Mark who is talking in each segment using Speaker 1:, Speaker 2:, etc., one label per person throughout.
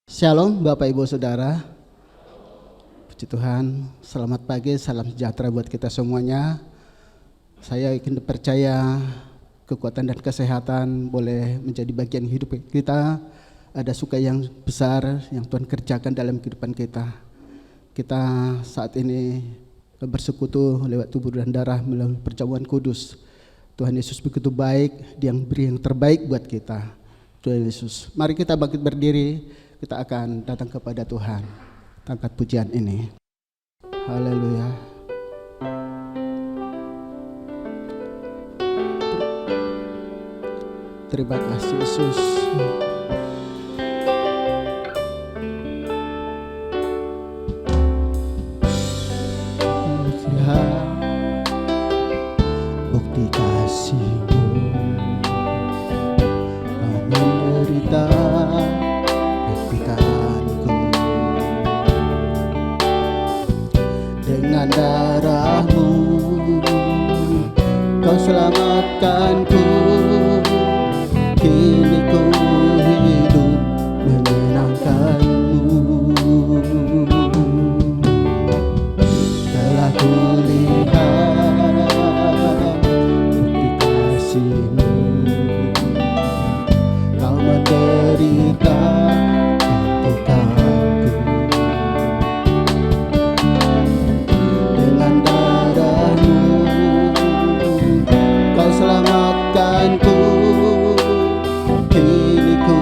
Speaker 1: Shalom Bapak Ibu Saudara. Puji Tuhan, selamat pagi, salam sejahtera buat kita semuanya. Saya ingin percaya kekuatan dan kesehatan boleh menjadi bagian hidup kita. Ada suka yang besar yang Tuhan kerjakan dalam kehidupan kita. Kita saat ini bersekutu lewat tubuh dan darah melalui perjamuan kudus. Tuhan Yesus begitu baik, Dia yang beri yang terbaik buat kita. Tuhan Yesus, mari kita bangkit berdiri. Kita akan datang kepada Tuhan. Angkat pujian ini. Haleluya. Terima kasih Yesus. Bukti kasih-Mu menderita dengan darah-Mu Kau selamatkanku, kini ku hidup menyenangkan-Mu. Telah kulihat bukti kasih-Mu, Kau menderita selamatkanku, kini ku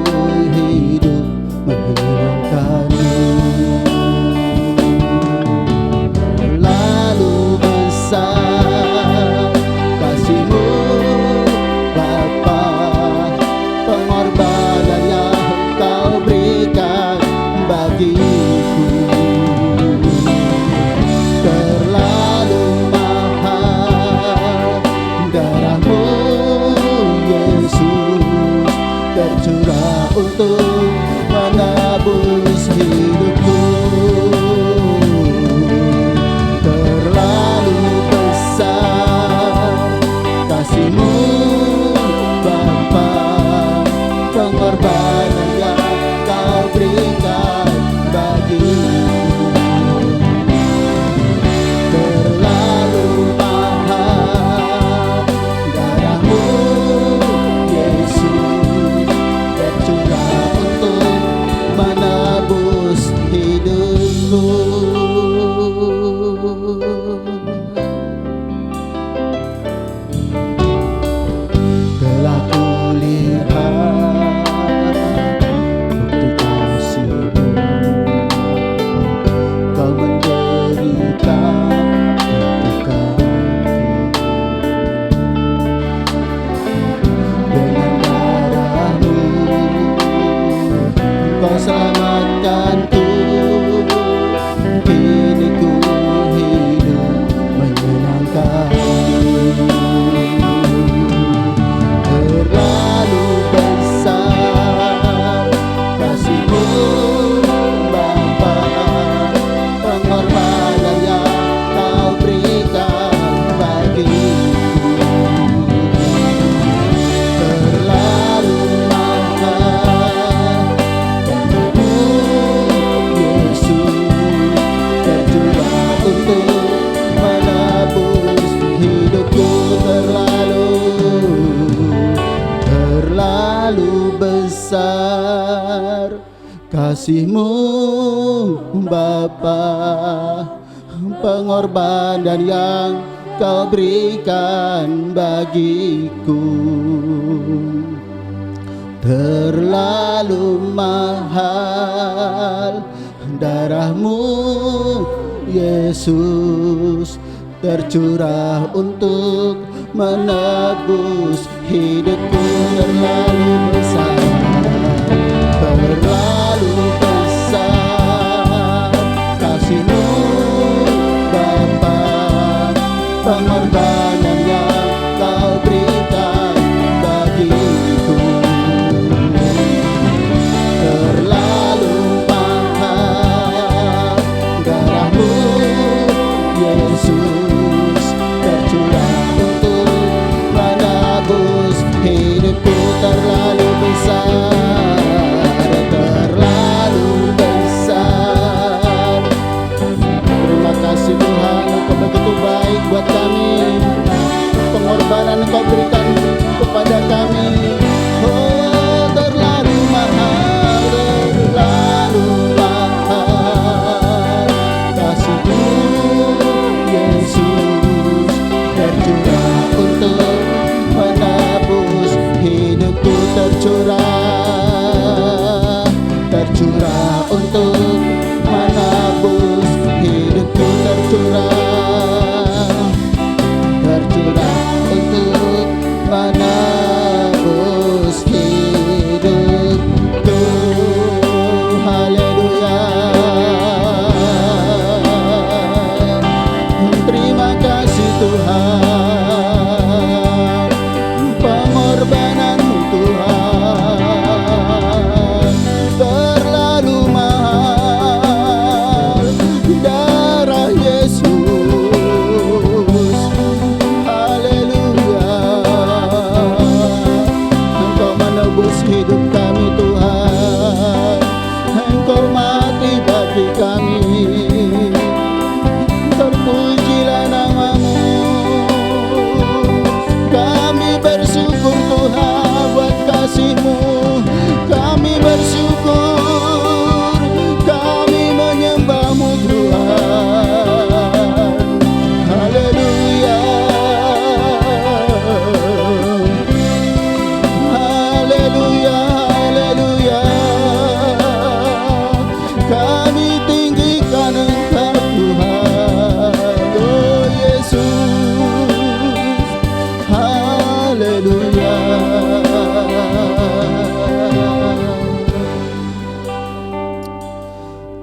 Speaker 1: hidup menyenangkan-Mu. Terlalu besar kasih-Mu Bapa, pengorbanan yang Kau berikan bagiku. Terlalu mahal darah-Mu Yesus, tercurah untuk menebus hidupku. Terlalu besar kasih-Mu Bapa, pengorbanan yang Kau berikan bagiku. Terlalu mahal darah-Mu Yesus, tercurah untuk menebus hidupku. Telah kulihat bukti kasih-Mu, Kau menderita untukku. Dengan darah-Mu Kau selamatkanku, kini ku hidup menyenangkan-Mu. Terlalu besar kasih-Mu Bapa, pengorbanan yang Kau berikan bagiku. Terlalu mahal darah-Mu Yesus, tercurah untuk menebus hidupku. Terlalu besar kasih-Mu Bapa, pengorbanan yang Kau berikan bagiku. Terlalu mahal darah-Mu Yesus, tercurah untuk menebus hidupku. Terlalu besar, terlalu besar kasih-Mu Bapa, pengorbanan yang Kau berikan bagiku. Terlalu mahal darah-Mu Yesus, tercurah untuk menebus hidupku. Terlalu besar tercurah untuk menebus hidupku, tercurah untuk menebus hidupku. Haleluya. Terima kasih Tuhan, pengorbanan-Mu Tuhan terlalu mahal, darah Yesus. Haleluya. Engkau menebus hidup kami Tuhan, Engkau mati bagi kami. Terpujilah nama-Mu. Kami bersyukur Tuhan buat kasih-Mu. Kami bersyukur, kami menyembah-Mu Tuhan. Haleluya. Haleluya, haleluya. Kami tinggikan Engkau Tuhan, oh Yesus. Haleluya.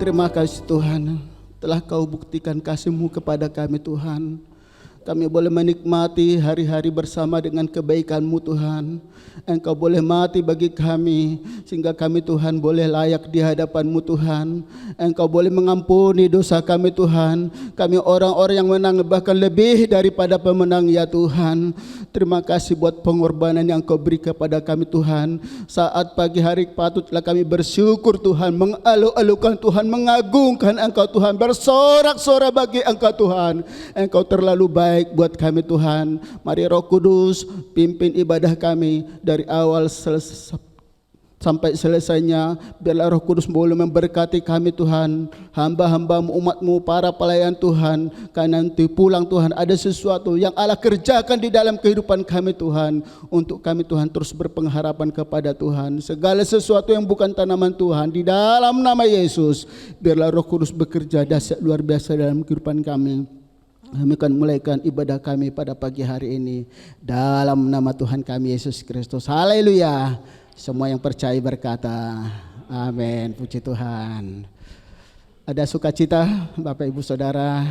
Speaker 1: Terima kasih Tuhan, telah Kau buktikan kasih-Mu kepada kami Tuhan. Kami boleh menikmati hari-hari bersama dengan kebaikan-Mu Tuhan. Engkau boleh mati bagi kami, sehingga kami Tuhan boleh layak di hadapan-Mu Tuhan. Engkau boleh mengampuni dosa kami Tuhan. Kami orang-orang yang menang, bahkan lebih daripada pemenang ya Tuhan. Terima kasih buat pengorbanan yang Kau beri kepada kami Tuhan. Saat pagi hari patutlah kami bersyukur Tuhan, mengalu-alukan Tuhan, mengagungkan Engkau Tuhan, bersorak-sorak bagi Engkau Tuhan. Engkau terlalu baik buat kami Tuhan. Mari Roh Kudus pimpin ibadah kami dari awal sampai selesainya. Biarlah Roh Kudus boleh memberkati kami Tuhan, hamba-hamba-Mu, umat-Mu, para pelayan Tuhan. Karena nanti pulang Tuhan ada sesuatu yang Allah kerjakan di dalam kehidupan kami Tuhan, untuk kami Tuhan terus berpengharapan kepada Tuhan. Segala sesuatu yang bukan tanaman Tuhan, di dalam nama Yesus, biarlah Roh Kudus bekerja dahsyat luar biasa dalam kehidupan kami. Kami akan mulaikan ibadah kami pada pagi hari ini dalam nama Tuhan kami Yesus Kristus. Haleluya. Semua yang percaya berkata amin. Puji Tuhan. Ada sukacita Bapak Ibu Saudara.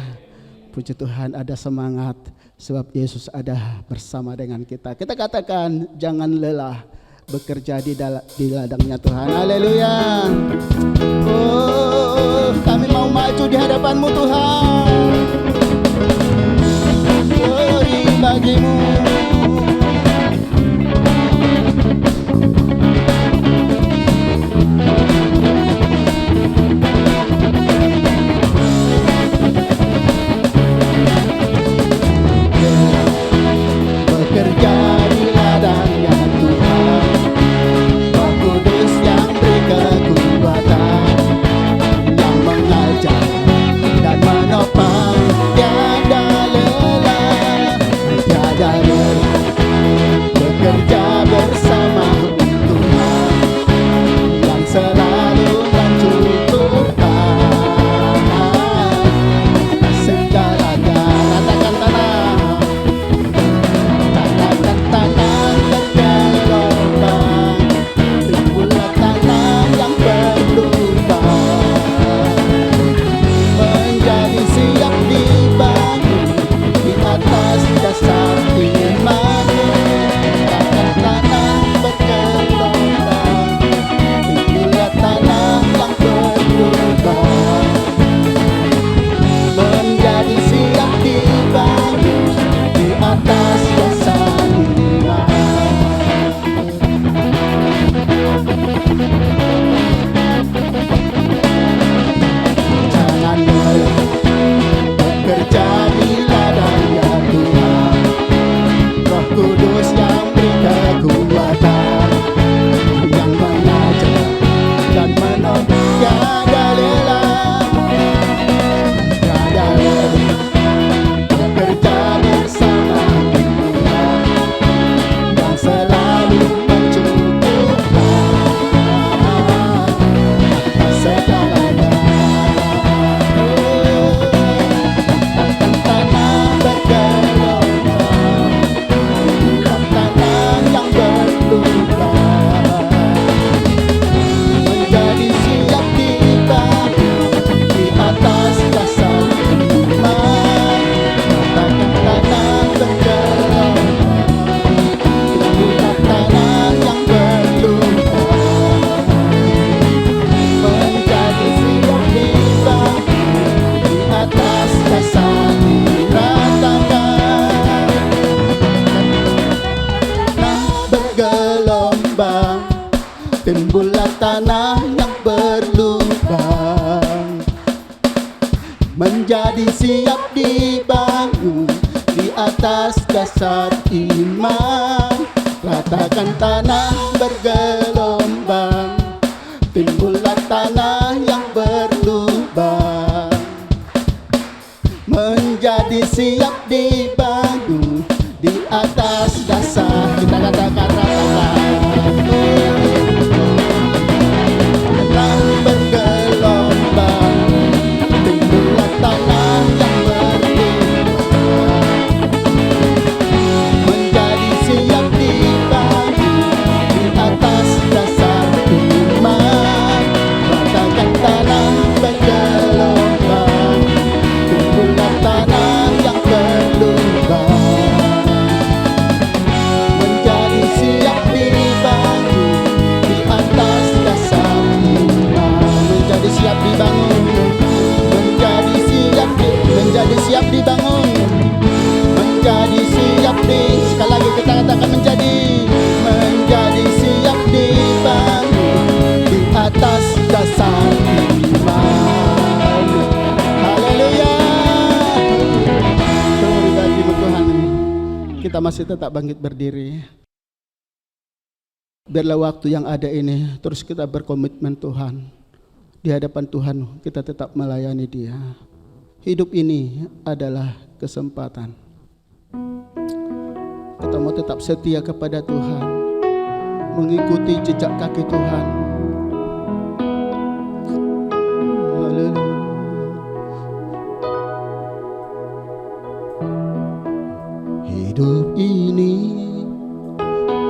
Speaker 1: Puji Tuhan, ada semangat sebab Yesus ada bersama dengan kita. Kita katakan jangan lelah bekerja di ladangnya Tuhan. Haleluya. Oh, kami mau maju di hadapan-Mu Tuhan. Glory bagi-Mu. Bekerja di ladangnya Tuhan, Roh Kudus yang beri kekuatan, yang mengajar dan menopang tiada lelah, tiada menjadi siap dibangun di atas dasar iman. Ratakan tanah bergelombang, timbullah tanah yang berlubang, menjadi siap dibangun di atas dasar. Kita katakan ratakan tanah bergelombang, timbullah tanah yang berlubang, menjadi siap dibangun di atas dasar iman. Ratakan tanah bergelombang, timbullah tanah yang berlubang, menjadi siap dibangun di atas dasar iman. Menjadi siap dibangun, menjadi siap dibangun, menjadi siap sekali lagi kita katakan menjadi siap dibangun di atas dasar iman. Haleluya. Glory bagi Tuhan. Kita masih tetap bangkit berdiri. Biarlah waktu yang ada ini terus kita berkomitmen Tuhan. Di hadapan Tuhan kita tetap melayani Dia. Hidup ini adalah kesempatan. Kita mau tetap setia kepada Tuhan, mengikuti jejak kaki Tuhan. Haleluya. Hidup ini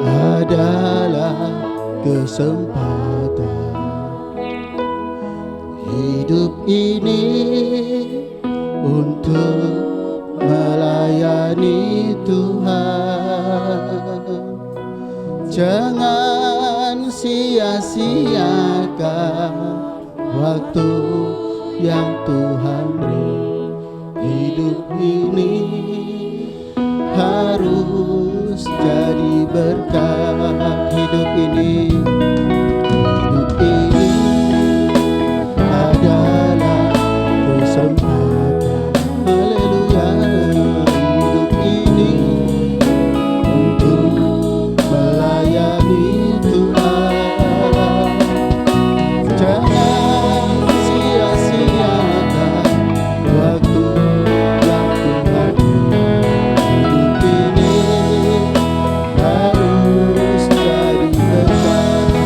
Speaker 1: adalah kesempatan. Hidup ini untuk melayani Tuhan. Jangan sia-siakan waktu yang Tuhan beri. Hidup ini harus jadi berkat. Hidup ini adalah kesempatan. Haleluya. Hidup ini untuk melayani Tuhan. Jangan sia-siakan waktu yang Tuhan beri. Hidup ini harus jadi berkat.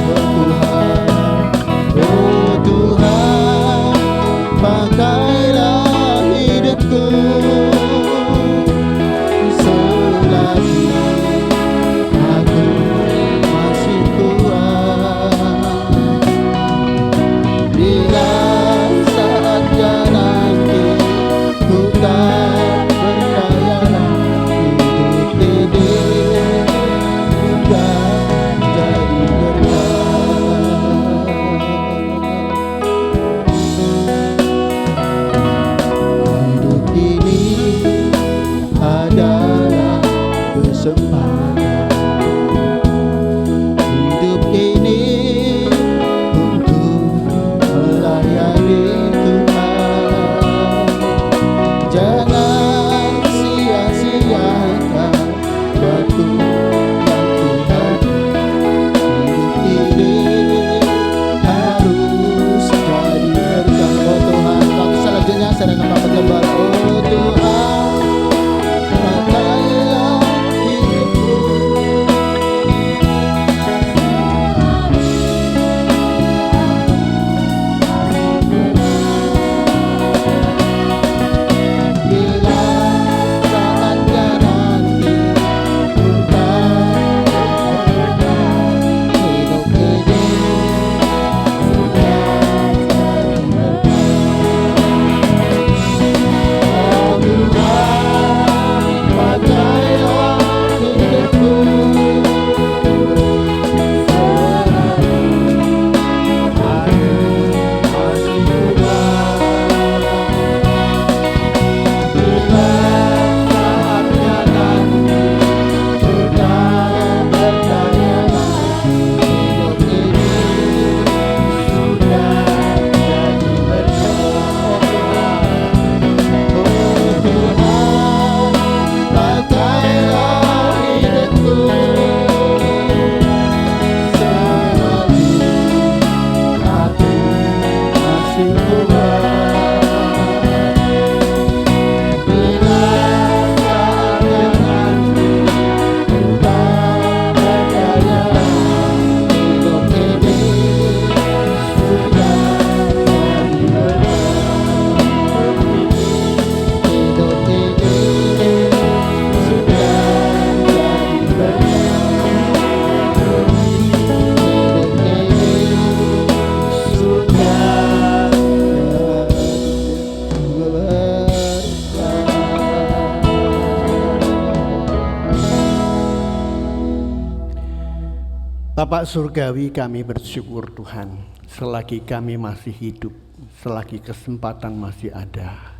Speaker 2: Bapak Surgawi, kami bersyukur Tuhan, selagi kami masih hidup, selagi kesempatan masih ada,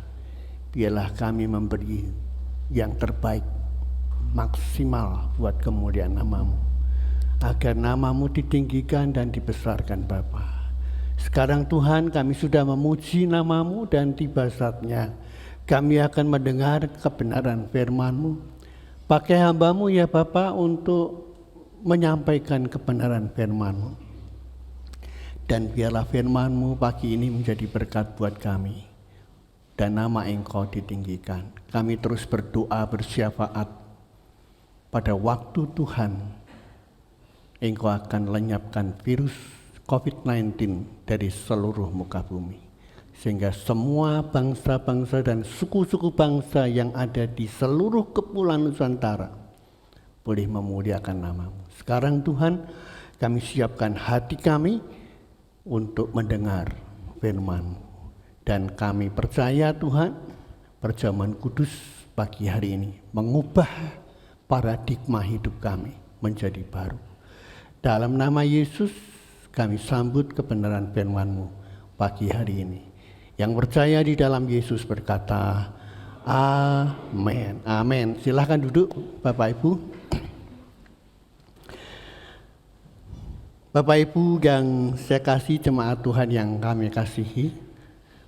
Speaker 2: biarlah kami memberi yang terbaik, maksimal buat kemuliaan nama-Mu, agar nama-Mu ditinggikan dan dibesarkan Bapa. Sekarang Tuhan, kami sudah memuji nama-Mu dan tiba saatnya kami akan mendengar kebenaran firman-Mu. Pakai hamba-Mu ya Bapa untuk menyampaikan kebenaran firman-Mu. Dan biarlah firman-Mu pagi ini menjadi berkat buat kami. Dan nama Engkau ditinggikan. Kami terus berdoa bersyafaat pada waktu Tuhan Engkau akan lenyapkan virus COVID-19 dari seluruh muka bumi. Sehingga semua bangsa-bangsa dan suku-suku bangsa yang ada di seluruh kepulauan Nusantara boleh memuliakan nama-Mu. Sekarang Tuhan, kami siapkan hati kami untuk mendengar firman-Mu. Dan kami percaya Tuhan, perjamuan kudus pagi hari ini mengubah paradigma hidup kami menjadi baru. Dalam nama Yesus, kami sambut kebenaran firman-Mu pagi hari ini. Yang percaya di dalam Yesus berkata, amin. Amin. Silahkan duduk Bapak Ibu. Bapak Ibu yang saya kasih, jemaat Tuhan yang kami kasihi,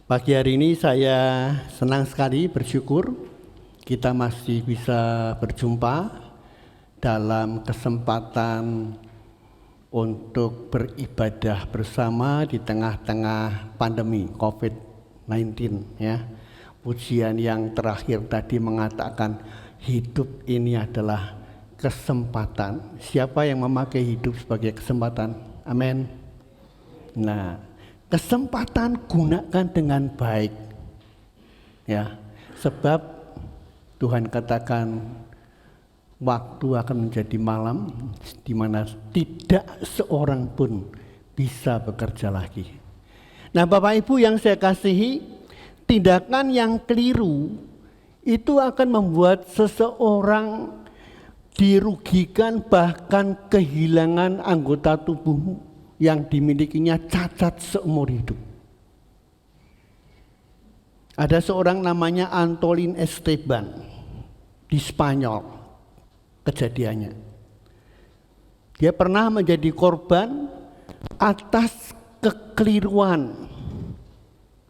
Speaker 2: pagi hari ini saya senang sekali, bersyukur kita masih bisa berjumpa dalam kesempatan untuk beribadah bersama di tengah-tengah pandemi COVID-19 ya. Pujian yang terakhir tadi mengatakan hidup ini adalah kesempatan. Siapa yang memakai hidup sebagai kesempatan? Amin. Nah, kesempatan gunakan dengan baik. Ya, sebab Tuhan katakan waktu akan menjadi malam di mana tidak seorang pun bisa bekerja lagi. Nah, Bapak Ibu yang saya kasihi, tindakan yang keliru itu akan membuat seseorang dirugikan, bahkan kehilangan anggota tubuh yang dimilikinya cacat seumur hidup. Ada seorang namanya Antolin Esteban di Spanyol kejadiannya. Dia pernah menjadi korban atas kekeliruan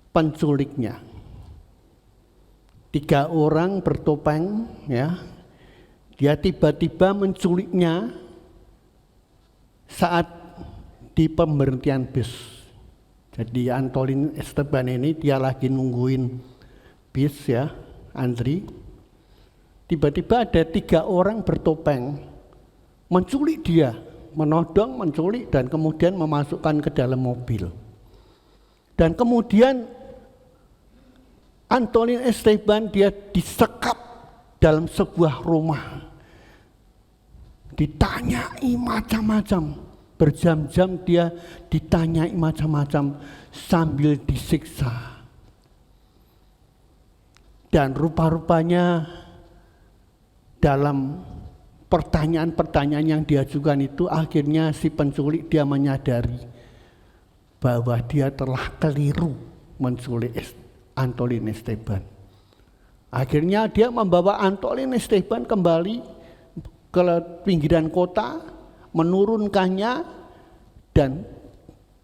Speaker 2: penculiknya. 3 orang bertopeng ya. Dia tiba-tiba menculiknya saat di pemberhentian bis. Jadi Antolin Esteban ini dia lagi nungguin bis ya, antri. Tiba-tiba ada 3 orang bertopeng menculik dia, menodong, menculik dan kemudian memasukkan ke dalam mobil. Dan kemudian Antolin Esteban dia disekap dalam sebuah rumah. Ditanyai macam-macam, berjam-jam dia ditanyai macam-macam sambil disiksa. Dan rupa-rupanya dalam pertanyaan-pertanyaan yang diajukan itu akhirnya si penculik dia menyadari bahwa dia telah keliru menculik Antolin Esteban. Akhirnya dia membawa Antolin Esteban kembali ke pinggiran kota, menurunkannya dan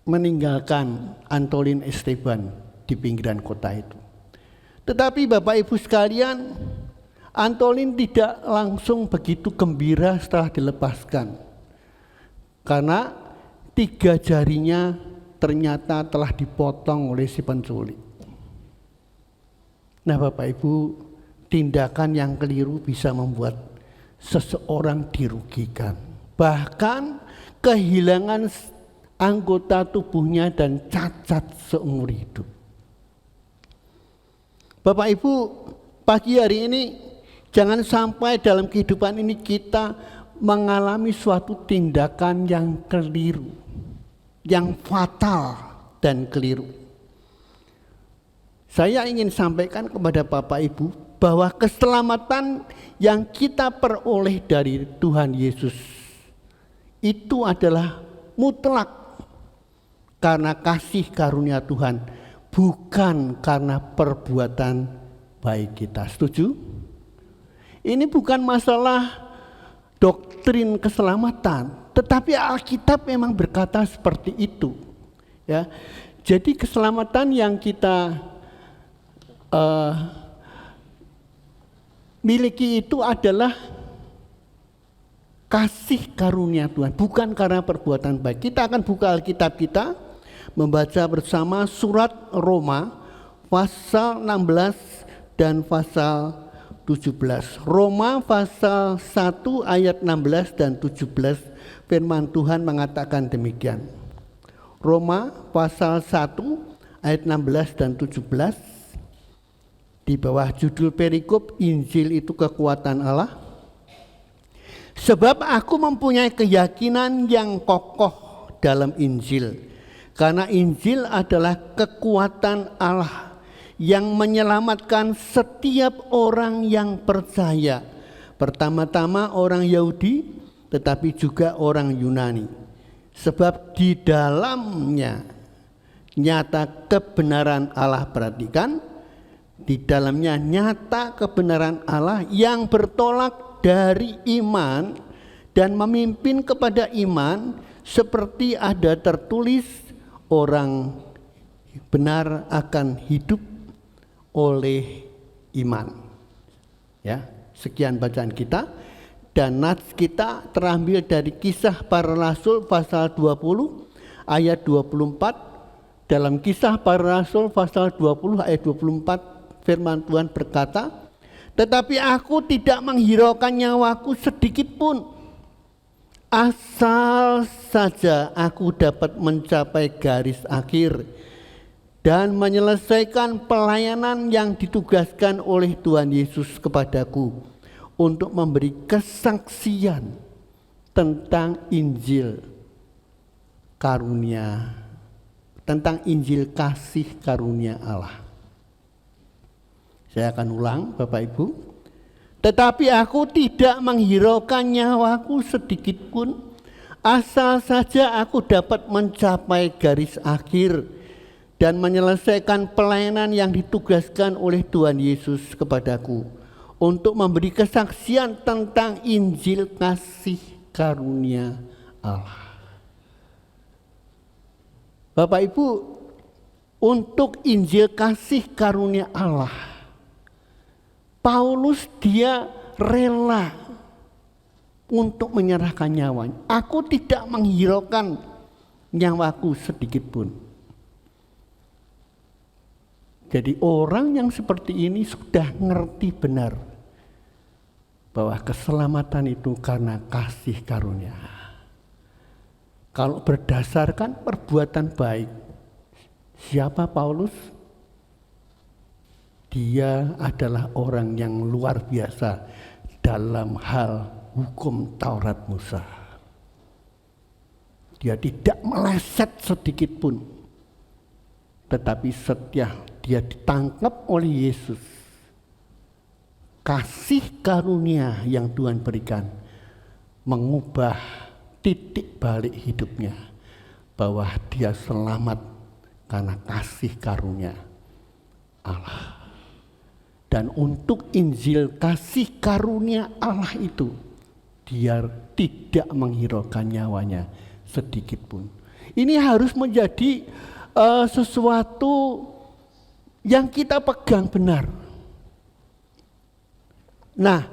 Speaker 2: meninggalkan Antolin Esteban di pinggiran kota itu. Tetapi Bapak Ibu sekalian, Antolin tidak langsung begitu gembira setelah dilepaskan. Karena 3 jarinya ternyata telah dipotong oleh si penculik. Nah Bapak Ibu, tindakan yang keliru bisa membuat seseorang dirugikan, bahkan kehilangan anggota tubuhnya dan cacat seumur hidup. Bapak Ibu, pagi hari ini jangan sampai dalam kehidupan ini kita mengalami suatu tindakan yang keliru, yang fatal dan keliru. Saya ingin sampaikan kepada Bapak Ibu bahwa keselamatan yang kita peroleh dari Tuhan Yesus itu adalah mutlak karena kasih karunia Tuhan, bukan karena perbuatan baik kita. Setuju? Ini bukan masalah doktrin keselamatan, tetapi Alkitab memang berkata seperti itu. Ya, jadi keselamatan yang kita miliki itu adalah kasih karunia Tuhan, bukan karena perbuatan baik. Kita akan buka Alkitab kita, membaca bersama surat Roma pasal 16 dan pasal 17. Roma pasal 1 ayat 16 dan 17, firman Tuhan mengatakan demikian. Roma pasal 1 ayat 16 dan 17, di bawah judul perikop Injil itu kekuatan Allah. Sebab aku mempunyai keyakinan yang kokoh dalam Injil, karena Injil adalah kekuatan Allah yang menyelamatkan setiap orang yang percaya, pertama-tama orang Yahudi, tetapi juga orang Yunani. Sebab di dalamnya nyata kebenaran Allah, perhatikan, di dalamnya nyata kebenaran Allah yang bertolak dari iman dan memimpin kepada iman, seperti ada tertulis, orang benar akan hidup oleh iman. Ya, sekian bacaan kita, dan nats kita terambil dari Kisah Para Rasul pasal 20 ayat 24. Dalam Kisah Para Rasul pasal 20 ayat 24, firman Tuhan berkata, tetapi aku tidak menghiraukan nyawaku sedikit pun, asal saja aku dapat mencapai garis akhir dan menyelesaikan pelayanan yang ditugaskan oleh Tuhan Yesus kepadaku untuk memberi kesaksian tentang Injil karunia, tentang Injil kasih karunia Allah. Saya akan ulang, Bapak Ibu. Tetapi aku tidak menghiraukan nyawaku sedikit pun, asal saja aku dapat mencapai garis akhir dan menyelesaikan pelayanan yang ditugaskan oleh Tuhan Yesus kepadaku untuk memberi kesaksian tentang Injil kasih karunia Allah. Bapak Ibu, untuk Injil kasih karunia Allah, Paulus dia rela untuk menyerahkan nyawanya. Aku tidak menghiraukan nyawaku sedikit pun. Jadi orang yang seperti ini sudah ngerti benar bahwa keselamatan itu karena kasih karunia. Kalau berdasarkan perbuatan baik, siapa Paulus? Dia adalah orang yang luar biasa dalam hal hukum Taurat Musa. Dia tidak meleset sedikit pun. Tetapi setelah dia ditangkap oleh Yesus, kasih karunia yang Tuhan berikan mengubah titik balik hidupnya, bahwa dia selamat karena kasih karunia Allah. Dan untuk Injil kasih karunia Allah itu, dia tidak menghiraukan nyawanya sedikit pun. Ini harus menjadi sesuatu yang kita pegang benar. Nah,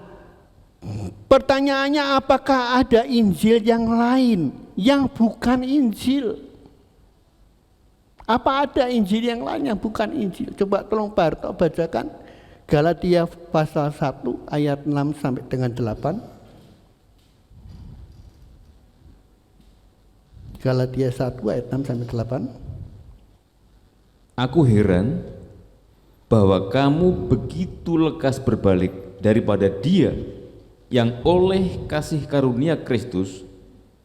Speaker 2: pertanyaannya, apakah ada Injil yang lain yang bukan Injil? Apa ada Injil yang lain yang bukan Injil? Coba tolong Pak Harto bacakan Galatia pasal 1 ayat 6 sampai dengan 8. Galatia 1 ayat 6 sampai 8.
Speaker 3: Aku heran bahwa kamu begitu lekas berbalik daripada Dia yang oleh kasih karunia Kristus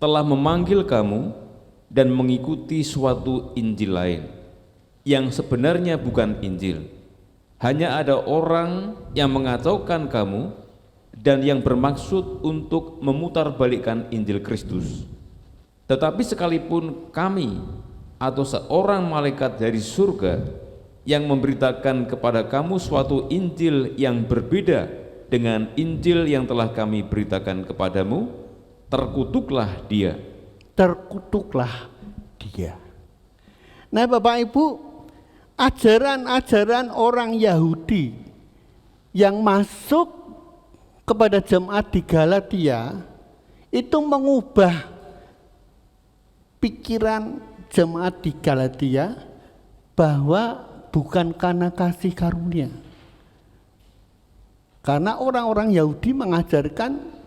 Speaker 3: telah memanggil kamu dan mengikuti suatu Injil lain yang sebenarnya bukan Injil. Hanya ada orang yang mengacaukan kamu dan yang bermaksud untuk memutarbalikkan Injil Kristus. Tetapi sekalipun kami atau seorang malaikat dari surga yang memberitakan kepada kamu suatu Injil yang berbeda dengan Injil yang telah kami beritakan kepadamu, terkutuklah dia.
Speaker 2: Terkutuklah dia. Nah Bapak Ibu, ajaran-ajaran orang Yahudi yang masuk kepada jemaat di Galatia itu mengubah pikiran jemaat di Galatia bahwa bukan karena kasih karunia. Karena orang-orang Yahudi mengajarkan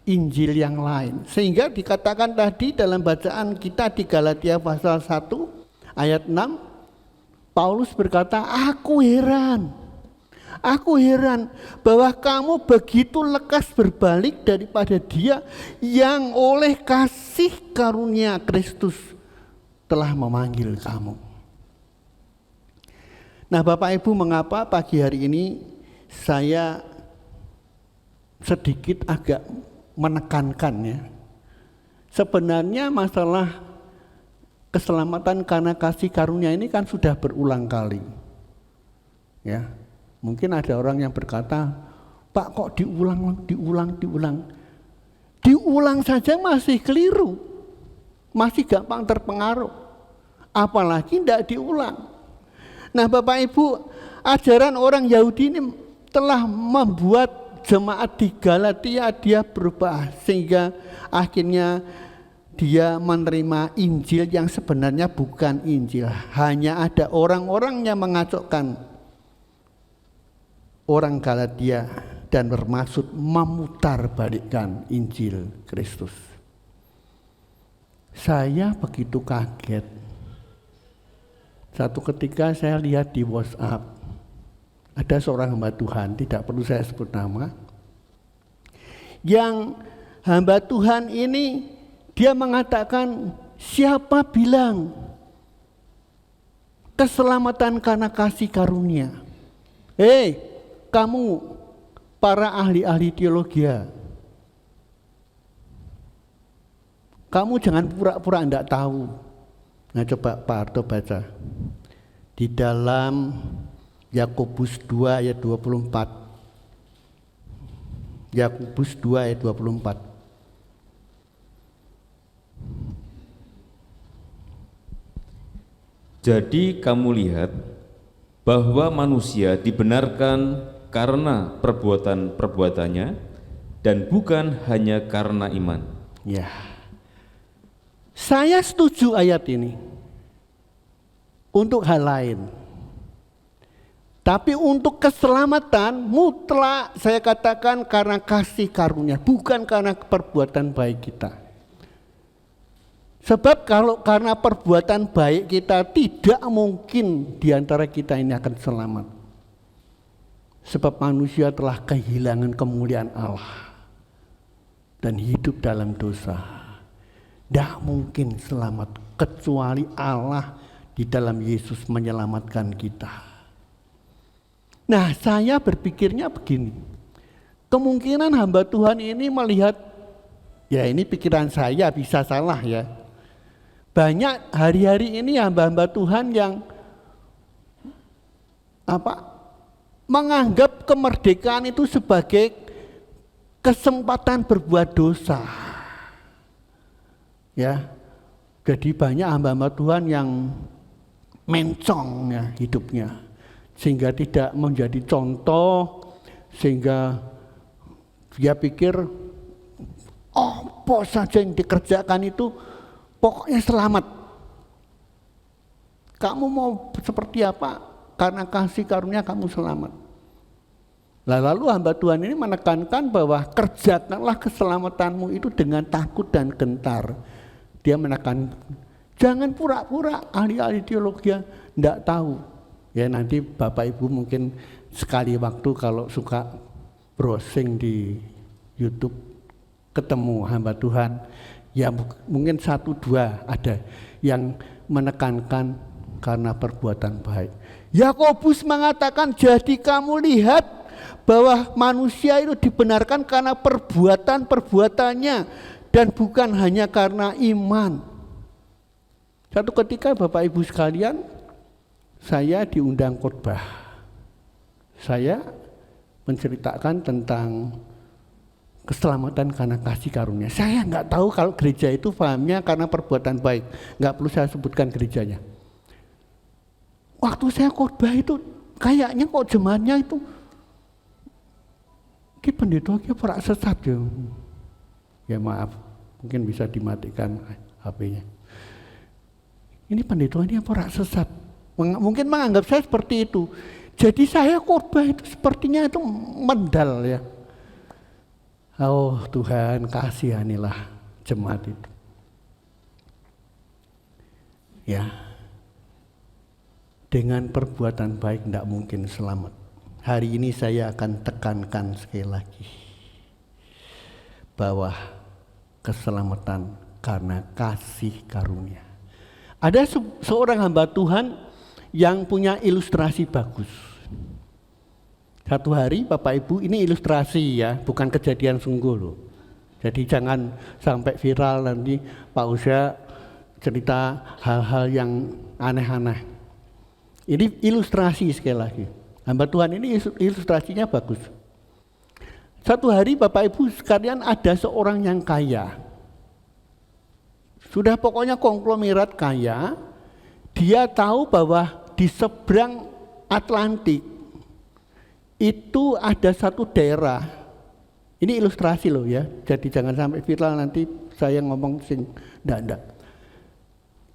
Speaker 2: Injil yang lain. Sehingga dikatakan tadi dalam bacaan kita di Galatia pasal 1 ayat 6, Paulus berkata, aku heran bahwa kamu begitu lekas berbalik daripada Dia yang oleh kasih karunia Kristus telah memanggil kamu. Nah Bapak Ibu, mengapa pagi hari ini saya sedikit agak menekankan ya. Sebenarnya masalah keselamatan karena kasih karunia ini kan sudah berulang kali. Ya. Mungkin ada orang yang berkata, Pak kok diulang. Diulang saja masih keliru. Masih gampang terpengaruh. Apalagi tidak diulang. Nah Bapak Ibu, ajaran orang Yahudi ini telah membuat jemaat di Galatia dia berubah sehingga akhirnya dia menerima Injil yang sebenarnya bukan Injil. Hanya ada orang-orang yang mengacaukan orang Galatia dan bermaksud memutarbalikkan Injil Kristus. Saya begitu kaget. Satu ketika saya lihat di WhatsApp, ada seorang hamba Tuhan, tidak perlu saya sebut nama, yang hamba Tuhan ini dia mengatakan, siapa bilang keselamatan karena kasih karunia? Kamu para ahli-ahli teologi, kamu jangan pura-pura enggak tahu. Nah coba Pak Harto baca di dalam Yakobus 2 ayat 24. Yakobus 2 ayat 24.
Speaker 3: Jadi kamu lihat bahwa manusia dibenarkan karena perbuatan-perbuatannya dan bukan hanya karena iman.
Speaker 2: Ya. Saya setuju ayat ini untuk hal lain. Tapi untuk keselamatan mutlak saya katakan karena kasih karunia, bukan karena perbuatan baik kita. Sebab kalau karena perbuatan baik kita, tidak mungkin diantara kita ini akan selamat. Sebab manusia telah kehilangan kemuliaan Allah dan hidup dalam dosa. Tidak mungkin selamat kecuali Allah di dalam Yesus menyelamatkan kita. Nah saya berpikirnya begini, kemungkinan hamba Tuhan ini melihat, ya ini pikiran saya bisa salah ya. Banyak hari-hari ini hamba-hamba Tuhan yang menganggap kemerdekaan itu sebagai kesempatan berbuat dosa. Ya, jadi banyak hamba-hamba Tuhan yang mencong ya hidupnya, sehingga tidak menjadi contoh, sehingga dia pikir apa saja yang dikerjakan itu pokoknya selamat. Kamu mau seperti apa? Karena kasih karunia kamu selamat. Lalu hamba Tuhan ini menekankan bahwa kerjakanlah keselamatanmu itu dengan takut dan gentar. Dia menekan, jangan pura-pura ahli-ahli teologi enggak tahu. Ya nanti Bapak Ibu mungkin sekali waktu kalau suka browsing di YouTube ketemu hamba Tuhan, ya mungkin 1-2 ada yang menekankan karena perbuatan baik. Yakobus mengatakan, jadi kamu lihat bahwa manusia itu dibenarkan karena perbuatan-perbuatannya dan bukan hanya karena iman. Satu ketika Bapak Ibu sekalian, saya diundang khotbah. Saya menceritakan tentang keselamatan karena kasih karunia. Saya nggak tahu kalau gereja itu pahamnya karena perbuatan baik. Nggak perlu saya sebutkan gerejanya. Waktu saya khotbah itu kayaknya kok jemaatnya itu ki pendeta ki ora sesat ya. Ya maaf, mungkin bisa dimatikan HP-nya. Ini pendeta ini apa ora sesat? Mungkin menganggap saya seperti itu. Jadi saya khotbah itu sepertinya itu mendal ya. Oh Tuhan, kasihanilah jemaat itu. Ya. Dengan perbuatan baik tidak mungkin selamat. Hari ini saya akan tekankan sekali lagi bahwa keselamatan karena kasih karunia. Ada seorang hamba Tuhan yang punya ilustrasi bagus. Satu hari Bapak Ibu, ini ilustrasi ya, bukan kejadian sungguh loh. Jadi jangan sampai viral nanti Pak Uza cerita hal-hal yang aneh-aneh. Ini ilustrasi sekali lagi. Hamba Tuhan ini ilustrasinya bagus. Satu hari Bapak Ibu sekalian ada seorang yang kaya. Sudah pokoknya konglomerat kaya. Dia tahu bahwa di seberang Atlantik itu ada satu daerah. Ini ilustrasi loh ya. Jadi jangan sampai viral nanti saya ngomong sing ndak.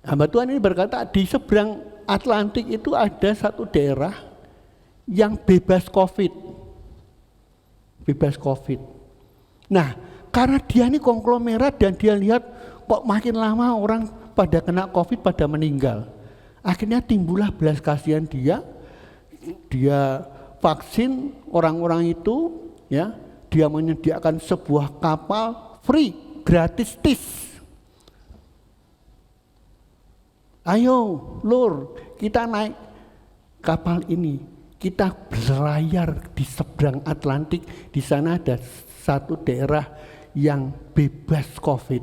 Speaker 2: Hamba Tuhan ini berkata di seberang Atlantik itu ada satu daerah yang bebas COVID. Bebas COVID. Nah, karena dia ini konglomerat dan dia lihat kok makin lama orang pada kena COVID, pada meninggal. Akhirnya timbullah belas kasihan dia. Dia vaksin orang-orang itu, ya. Dia menyediakan sebuah kapal free, gratis. Ayo, Lur, kita naik kapal ini. Kita berlayar di seberang Atlantik. Di sana ada satu daerah yang bebas COVID.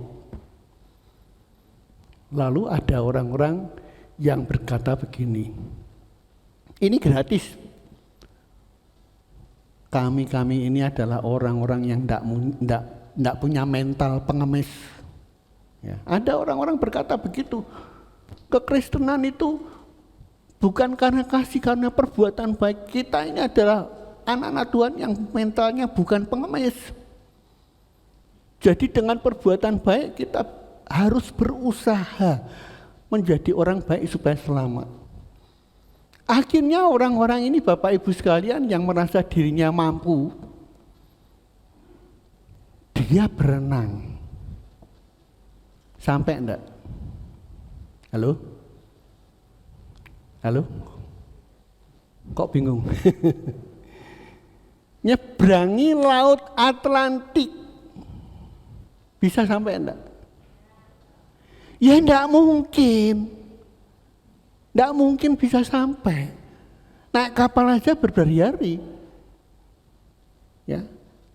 Speaker 2: Lalu ada orang-orang yang berkata begini, ini gratis. Kami ini adalah orang-orang yang tidak punya mental pengemis. Ya, ada orang-orang berkata begitu. Kekristenan itu bukan karena kasih, karena perbuatan baik. Kita ini adalah anak-anak Tuhan yang mentalnya bukan pengemis. Jadi dengan perbuatan baik kita harus berusaha menjadi orang baik supaya selamat. Akhirnya orang-orang ini Bapak Ibu sekalian yang merasa dirinya mampu, dia berenang. Sampai enggak? Halo? Halo? Kok bingung? Nyebrangi laut Atlantik. Bisa sampai enggak? Ya enggak mungkin. Enggak mungkin bisa sampai. Naik kapal aja berhari-hari. Ya.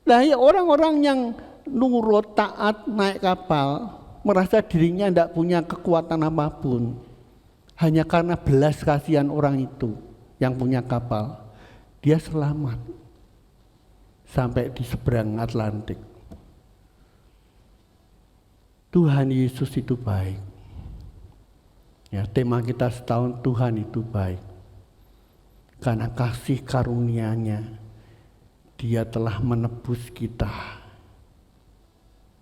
Speaker 2: Nah, ya orang-orang yang nurut taat naik kapal merasa dirinya tidak punya kekuatan apapun, hanya karena belas kasihan orang itu yang punya kapal, dia selamat sampai di seberang Atlantik. Tuhan Yesus itu baik. Ya, tema kita setahun Tuhan itu baik. Karena kasih karunia-Nya, Dia telah menebus kita,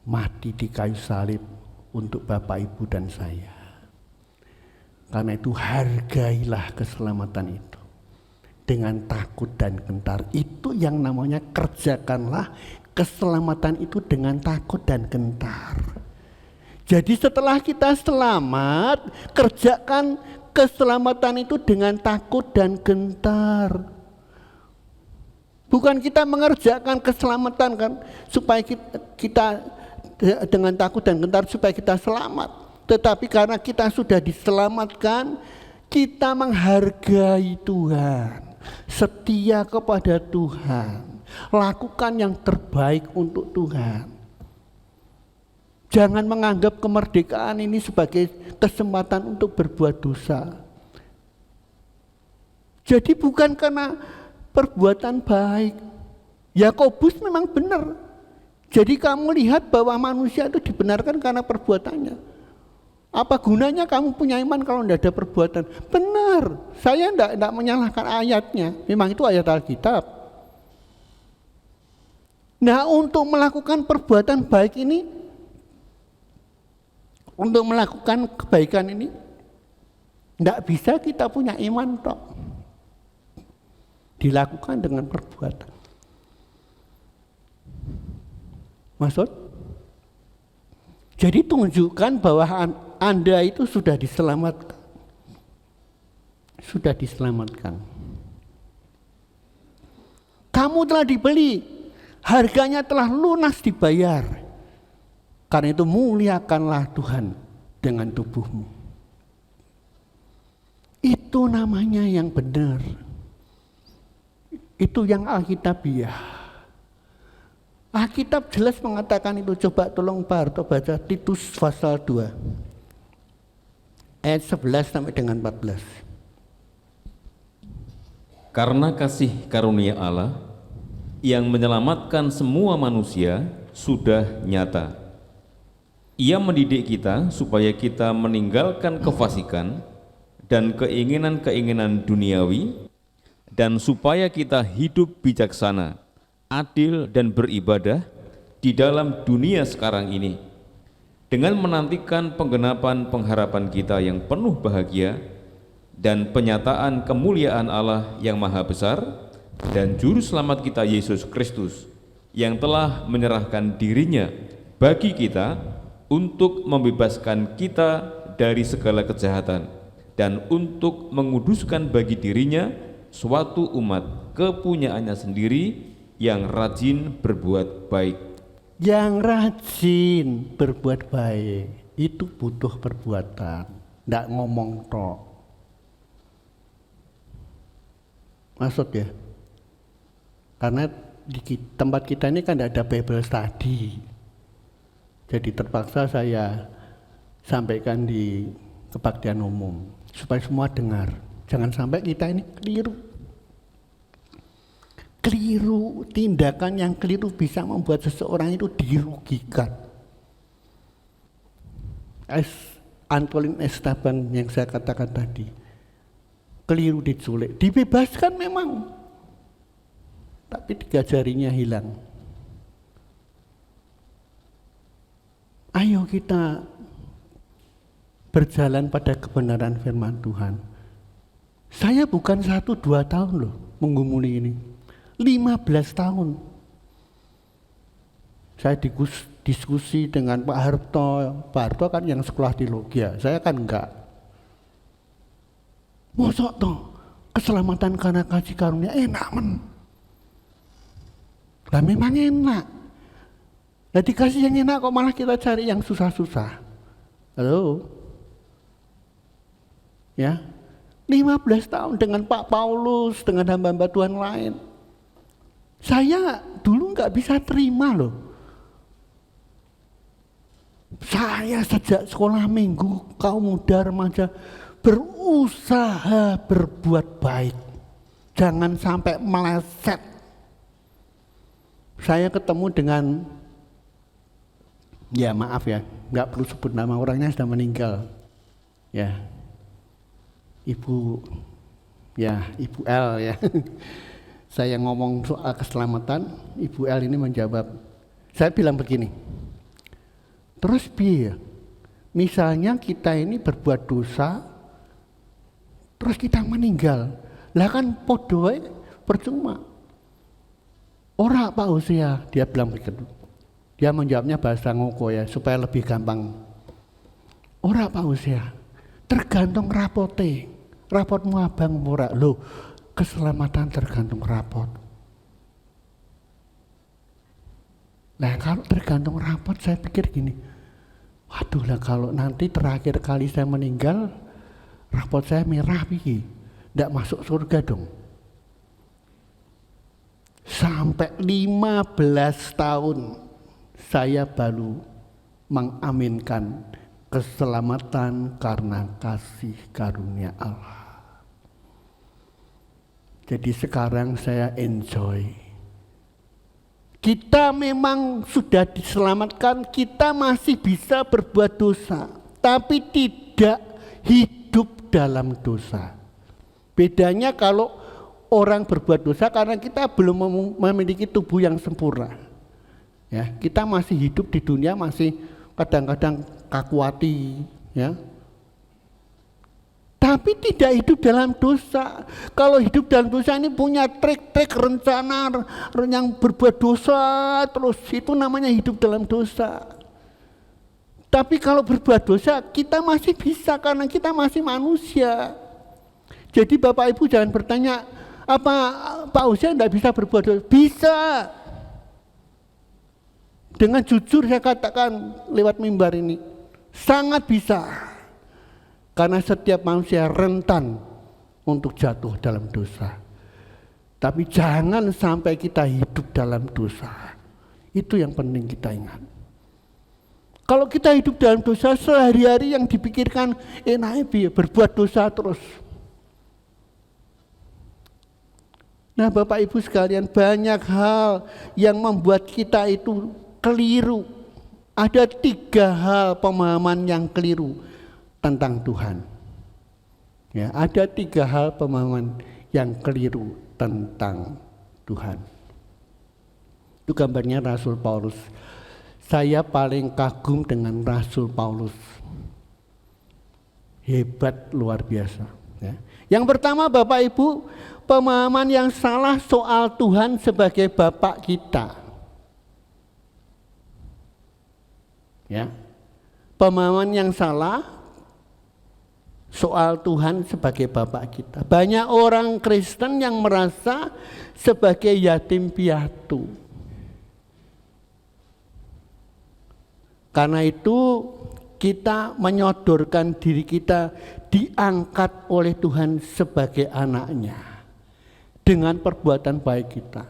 Speaker 2: mati di kayu salib untuk Bapak, Ibu, dan saya. Karena itu hargailah keselamatan itu dengan takut dan gentar. Itu yang namanya kerjakanlah keselamatan itu dengan takut dan gentar. Jadi setelah kita selamat, kerjakan keselamatan itu dengan takut dan gentar. Bukan kita mengerjakan keselamatan kan supaya kita dengan takut dan gentar supaya kita selamat. Tetapi karena kita sudah diselamatkan, kita menghargai Tuhan, setia kepada Tuhan, lakukan yang terbaik untuk Tuhan. Jangan menganggap kemerdekaan ini sebagai kesempatan untuk berbuat dosa. Jadi bukan karena perbuatan baik. Yakobus memang benar. Jadi kamu lihat bahwa manusia itu dibenarkan karena perbuatannya. Apa gunanya kamu punya iman kalau tidak ada perbuatan? Benar, saya tidak menyalahkan ayatnya. Memang itu ayat Alkitab. Nah, untuk melakukan perbuatan baik ini, untuk melakukan kebaikan ini, tidak bisa kita punya iman tok. Dilakukan dengan perbuatan. Maksud? Jadi tunjukkan bahwa Anda itu sudah diselamatkan. Sudah diselamatkan. Kamu telah dibeli, harganya telah lunas dibayar. Karena itu muliakanlah Tuhan dengan tubuhmu. Itu namanya yang benar. Itu yang Alkitabiah. Alkitab jelas mengatakan itu. Coba tolong Pak Harto baca Titus pasal 2 ayat 11 sampai dengan 14.
Speaker 3: Karena kasih karunia Allah yang menyelamatkan semua manusia sudah nyata. Ia mendidik kita supaya kita meninggalkan kefasikan dan keinginan-keinginan duniawi, dan supaya kita hidup bijaksana, adil dan beribadah di dalam dunia sekarang ini, dengan menantikan penggenapan pengharapan kita yang penuh bahagia dan penyataan kemuliaan Allah yang maha besar dan juru selamat kita Yesus Kristus, yang telah menyerahkan dirinya bagi kita untuk membebaskan kita dari segala kejahatan dan untuk menguduskan bagi dirinya suatu umat kepunyaannya sendiri yang rajin berbuat baik.
Speaker 2: Yang rajin berbuat baik itu butuh perbuatan, tidak ngomong tok. Maksud ya? Karena di tempat kita ini kan tidak ada Bible study. Jadi terpaksa saya sampaikan di kebaktian umum supaya semua dengar. Jangan sampai kita ini keliru, tindakan yang keliru bisa membuat seseorang itu dirugikan. Antolin Esteban yang saya katakan tadi, keliru diculik, dibebaskan memang, tapi 3 jarinya hilang. Ayo kita berjalan pada kebenaran firman Tuhan. Saya bukan 1-2 tahun loh menggumuli ini, 15 tahun. Saya diskusi dengan Pak Harto. Pak Harto kan yang sekolah teologi, saya kan enggak. Mosok toh keselamatan karena kasih karunia enak men. Lah memang enak. Lah dikasih yang enak kok malah kita cari yang susah-susah. Halo? Ya, 15 tahun dengan Pak Paulus, dengan hamba-hamba Tuhan lain. Saya dulu nggak bisa terima loh. Saya sejak sekolah minggu, kaum muda remaja, berusaha berbuat baik. Jangan sampai meleset. Saya ketemu dengan, ya maaf ya, nggak perlu sebut nama orangnya, sudah meninggal. Ya, Ibu L ya. Saya ngomong soal keselamatan, Ibu L ini menjawab. Saya bilang begini, terus piye? Misalnya kita ini berbuat dosa, terus kita meninggal. Lah kan podo percuma. Ora Pak Hosea, dia bilang begitu. Dia menjawabnya bahasa ngoko ya, supaya lebih gampang. Ora Pak Hosea, tergantung rapote. Rapotmu abang ora. Loh, keselamatan tergantung rapot. Nah kalau tergantung rapot, saya pikir gini, waduh lah kalau nanti terakhir kali saya meninggal, rapot saya merah piye, ndak masuk surga dong. Sampai 15 tahun saya baru mengaminkan keselamatan karena kasih karunia Allah. Jadi sekarang saya enjoy. Kita memang sudah diselamatkan, kita masih bisa berbuat dosa, tapi tidak hidup dalam dosa. Bedanya kalau orang berbuat dosa karena kita belum memiliki tubuh yang sempurna. Ya, kita masih hidup di dunia, masih kadang-kadang kaku hati, ya. Tapi tidak hidup dalam dosa. Kalau hidup dalam dosa ini punya trik-trik rencana yang berbuat dosa terus, itu namanya hidup dalam dosa. Tapi kalau berbuat dosa kita masih bisa karena kita masih manusia. Jadi Bapak Ibu jangan bertanya, apa Pak Hosea tidak bisa berbuat dosa? Bisa. Dengan jujur saya katakan lewat mimbar ini, sangat bisa. Karena setiap manusia rentan untuk jatuh dalam dosa. Tapi jangan sampai kita hidup dalam dosa. Itu yang penting kita ingat. Kalau kita hidup dalam dosa, sehari-hari yang dipikirkan enaknya berbuat dosa terus. Nah Bapak Ibu sekalian, banyak hal yang membuat kita itu keliru. Ada 3 hal pemahaman yang keliru tentang Tuhan. Ya, ada 3 hal pemahaman yang keliru tentang Tuhan. Itu gambarnya Rasul Paulus. Saya paling kagum dengan Rasul Paulus. Hebat luar biasa. Ya. Yang pertama Bapak Ibu, pemahaman yang salah soal Tuhan sebagai Bapak kita. Ya. Pemahaman yang salah soal Tuhan sebagai Bapak kita. Banyak orang Kristen yang merasa sebagai yatim piatu. Karena itu kita menyodorkan diri kita diangkat oleh Tuhan sebagai anaknya. Dengan perbuatan baik kita.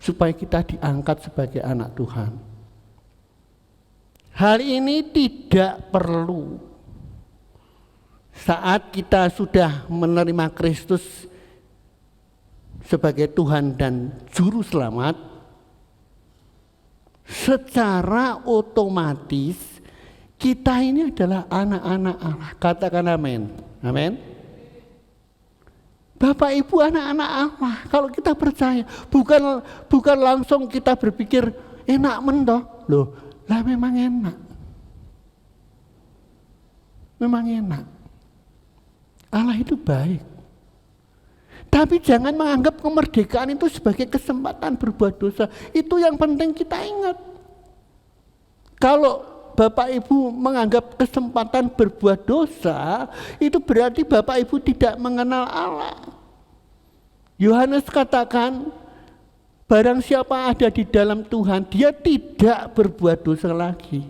Speaker 2: Supaya kita diangkat sebagai anak Tuhan. Hal ini tidak perlu. Saat kita sudah menerima Kristus sebagai Tuhan dan Juru Selamat, secara otomatis kita ini adalah anak-anak Allah. Katakan amin. Amin. Bapak Ibu anak-anak Allah. Kalau kita percaya, bukan langsung kita berpikir enak mendoh. Loh, lah memang enak. Memang enak. Allah itu baik. Tapi jangan menganggap kemerdekaan itu sebagai kesempatan berbuat dosa. Itu yang penting kita ingat. Kalau Bapak Ibu menganggap kesempatan berbuat dosa, itu berarti Bapak Ibu tidak mengenal Allah. Yohanes katakan, barang siapa ada di dalam Tuhan, dia tidak berbuat dosa lagi.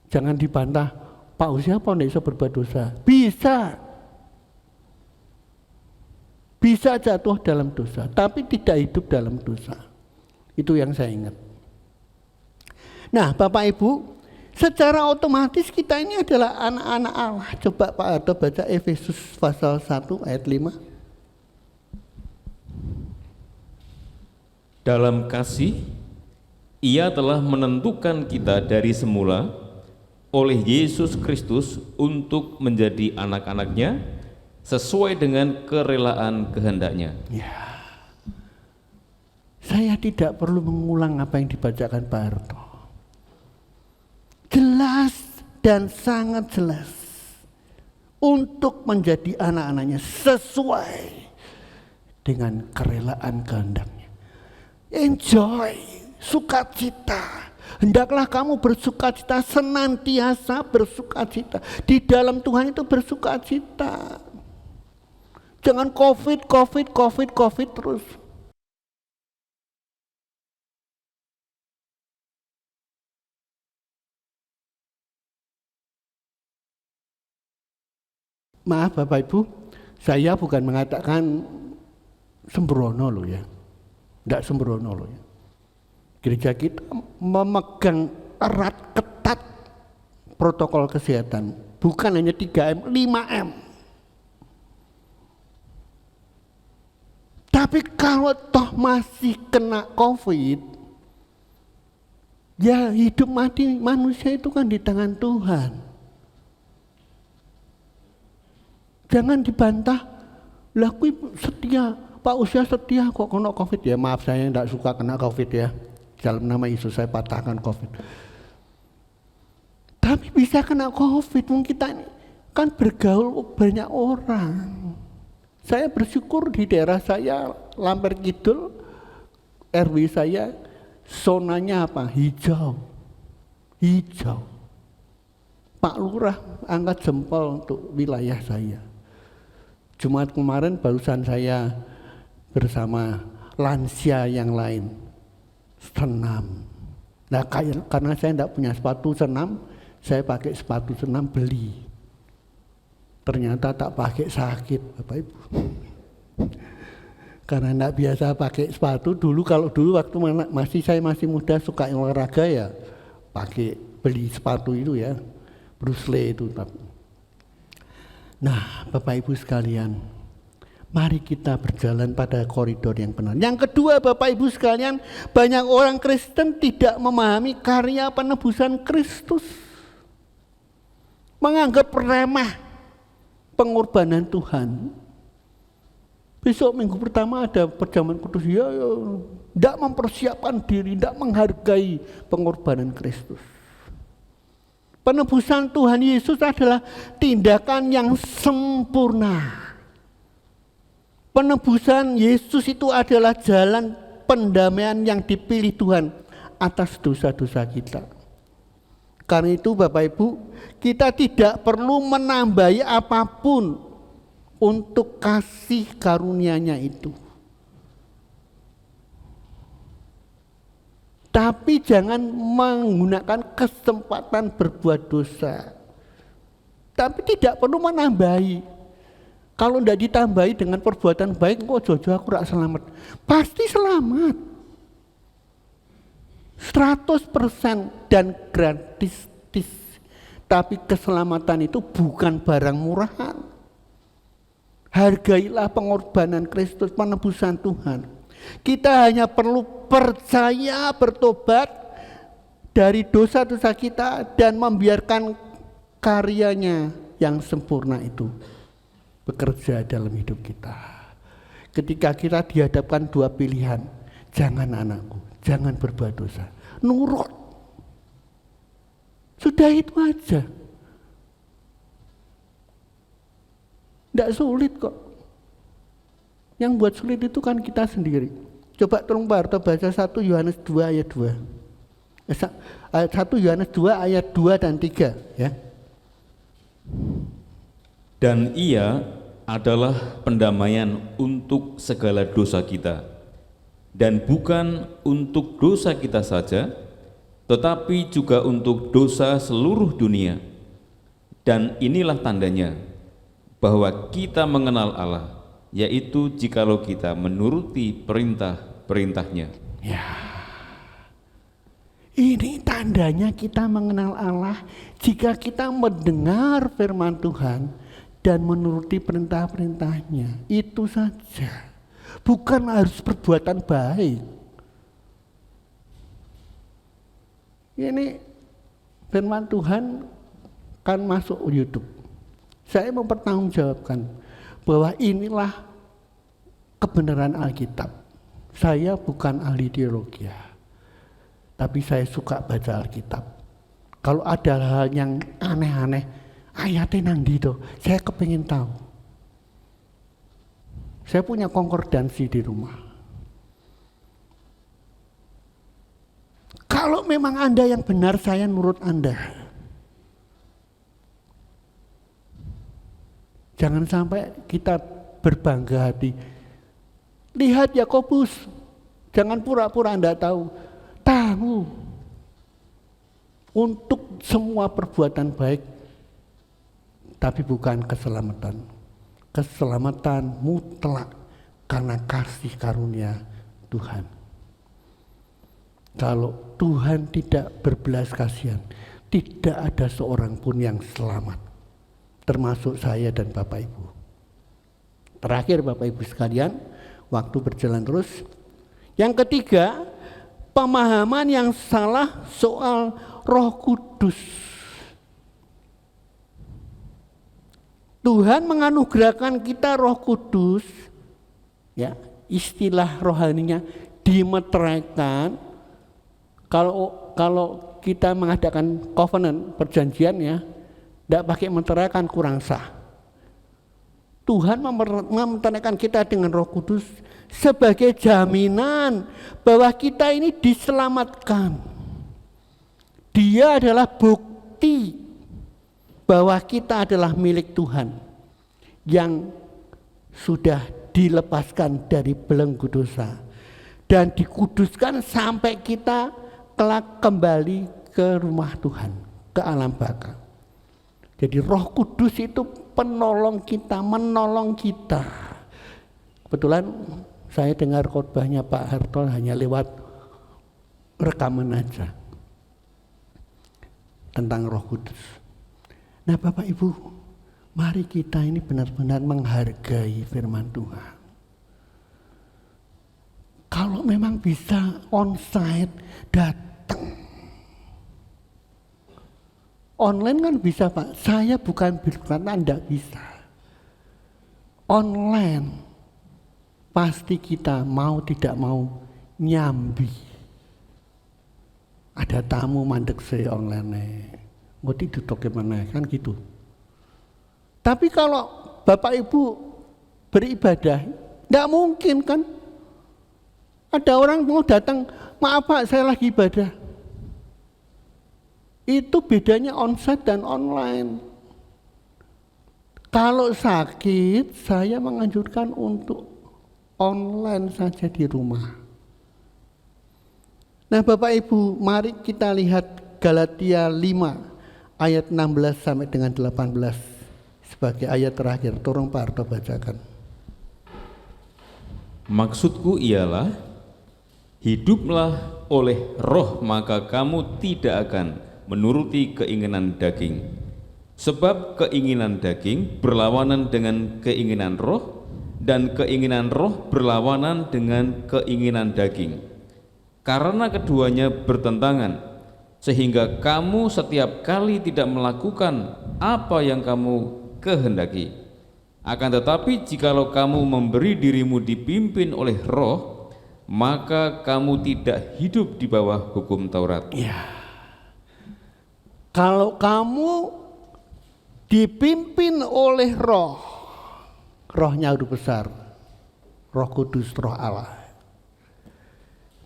Speaker 2: Jangan dibantah, Pak Hosea apa tidak bisa berbuat dosa? Bisa. Bisa jatuh dalam dosa, tapi tidak hidup dalam dosa. Itu yang saya ingat. Nah Bapak Ibu, secara otomatis kita ini adalah anak-anak Allah. Coba Pak Harto baca Efesus pasal 1 ayat 5.
Speaker 3: Dalam kasih, Ia telah menentukan kita dari semula oleh Yesus Kristus untuk menjadi anak-anaknya sesuai dengan kerelaan kehendak-Nya.
Speaker 2: Ya. Saya tidak perlu mengulang apa yang dibacakan Pak Harto. Jelas dan sangat jelas. untuk menjadi anak-anaknya sesuai dengan kerelaan kehendaknya. Enjoy, sukacita. Hendaklah kamu bersukacita, senantiasa bersukacita. Di dalam Tuhan itu bersukacita. Jangan COVID terus. Maaf Bapak Ibu, saya bukan mengatakan sembrono loh ya. Tidak sembrono loh ya. Gereja kita memegang erat ketat protokol kesehatan. Bukan hanya 3M, 5M. Tapi kalau toh masih kena COVID, ya hidup mati manusia itu kan di tangan Tuhan. Jangan dibantah, lah kui setia, Pak Usia setia kok kena COVID ya. Maaf saya tidak suka kena COVID ya. Dalam nama Yesus saya patahkan COVID. Tapi bisa kena COVID, mungkin kita ini kan bergaul banyak orang. Saya bersyukur di daerah saya, Lampir Kidul, RW saya, zonanya apa? Hijau. Hijau. Pak Lurah angkat jempol untuk wilayah saya. Jumat kemarin barusan saya bersama lansia yang lain senam. Nah karena saya tidak punya sepatu senam, saya pakai sepatu senam beli. Ternyata tak pakai sakit Bapak Ibu. Karena tidak biasa pakai sepatu dulu, kalau dulu waktu saya masih muda suka olahraga ya pakai beli sepatu itu ya, Bruce Lee itu. Nah Bapak Ibu sekalian, mari kita berjalan pada koridor yang benar. Yang kedua Bapak Ibu sekalian, banyak orang Kristen tidak memahami karya penebusan Kristus. Menganggap remeh pengorbanan Tuhan. Besok minggu pertama ada perjamuan kudus, ya tidak mempersiapkan diri, tidak menghargai pengorbanan Kristus. Penebusan Tuhan Yesus adalah tindakan yang sempurna. Penebusan Yesus itu adalah jalan pendamaian yang dipilih Tuhan atas dosa-dosa kita. Karena itu Bapak Ibu, kita tidak perlu menambahi apapun untuk kasih karunia-Nya itu. Tapi jangan menggunakan kesempatan berbuat dosa. Tapi tidak perlu menambahi. Kalau tidak ditambahi dengan perbuatan baik, kok jojo aku rak selamat. Pasti selamat. 100% dan gratis. Tapi keselamatan itu bukan barang murahan. Hargailah pengorbanan Kristus, penebusan Tuhan. Kita hanya perlu percaya, bertobat dari dosa-dosa kita dan membiarkan karyanya yang sempurna itu bekerja dalam hidup kita. Ketika kita dihadapkan dua pilihan, jangan anakku, jangan berbuat dosa, nurut. Sudah itu aja. Tidak sulit kok. Yang buat sulit itu kan kita sendiri. Coba tolong Pak Harto baca 1 Yohanes 2 ayat 2. 1 Yohanes 2 ayat 2 dan 3 ya.
Speaker 3: Dan ia adalah pendamaian untuk segala dosa kita, dan bukan untuk dosa kita saja, tetapi juga untuk dosa seluruh dunia. Dan inilah tandanya bahwa kita mengenal Allah, yaitu jikalau kita menuruti perintah-perintahnya.
Speaker 2: Ya, ini tandanya kita mengenal Allah jika kita mendengar firman Tuhan dan menuruti perintah-perintahnya. Itu saja, bukan harus perbuatan baik. Ini firman Tuhan kan masuk YouTube. Saya mempertanggungjawabkan bahwa inilah kebenaran Alkitab. Saya bukan ahli teologi, tapi saya suka baca Alkitab. Kalau ada hal yang aneh-aneh, Ayatnya nang ndi to? Saya kepingin tahu. Saya punya konkordansi di rumah. Kalau memang Anda yang benar, saya nurut Anda. Jangan sampai kita berbangga hati. Lihat Yakobus, jangan pura-pura Anda tahu. Tahu. Untuk semua perbuatan baik, tapi bukan keselamatan. Keselamatan mutlak karena kasih karunia Tuhan. Kalau Tuhan tidak berbelas kasihan, tidak ada seorang pun yang selamat, termasuk saya dan Bapak Ibu. Terakhir Bapak Ibu sekalian, waktu berjalan terus. Yang ketiga, pemahaman yang salah soal Roh Kudus. Tuhan menganugerahkan kita Roh Kudus, ya, istilah rohaninya dimeteraikan. Kalau kita mengadakan covenant, perjanjian ya, tidak pakai meteraikan kurang sah. Tuhan memeteraikan kita dengan Roh Kudus sebagai jaminan bahwa kita ini diselamatkan. Dia adalah bukti bahwa kita adalah milik Tuhan yang sudah dilepaskan dari belenggu dosa dan dikuduskan sampai kita kelak kembali ke rumah Tuhan, ke alam baka. Jadi Roh Kudus itu penolong kita, menolong kita. Kebetulan saya dengar khotbahnya Pak Hartol hanya lewat rekaman aja tentang Roh Kudus. Nah Bapak Ibu, mari kita ini benar-benar menghargai firman Tuhan. Kalau memang bisa onsite, datang. Online kan bisa Pak, saya bukan berkata Anda bisa. Online, pasti kita mau tidak mau nyambi. Ada tamu mandek saya online. Ngerti duduk gimana kan gitu. Tapi kalau Bapak Ibu beribadah, tidak mungkin kan. Ada orang mau datang, maaf Pak saya lagi ibadah. Itu bedanya onsite dan online. Kalau sakit, saya menganjurkan untuk online saja di rumah. Nah Bapak Ibu, mari kita lihat Galatia 5. Ayat 16 sampai dengan 18 sebagai ayat terakhir. Tolong Pak Arto bacakan.
Speaker 3: Maksudku ialah, hiduplah oleh roh maka kamu tidak akan menuruti keinginan daging. Sebab keinginan daging berlawanan dengan keinginan roh, dan keinginan roh berlawanan dengan keinginan daging. Karena keduanya bertentangan, sehingga kamu setiap kali tidak melakukan apa yang kamu kehendaki. Akan tetapi jikalau kamu memberi dirimu dipimpin oleh roh, maka kamu tidak hidup di bawah hukum Taurat.
Speaker 2: Ya. Kalau kamu dipimpin oleh roh, rohnya udah besar, Roh Kudus, Roh Allah,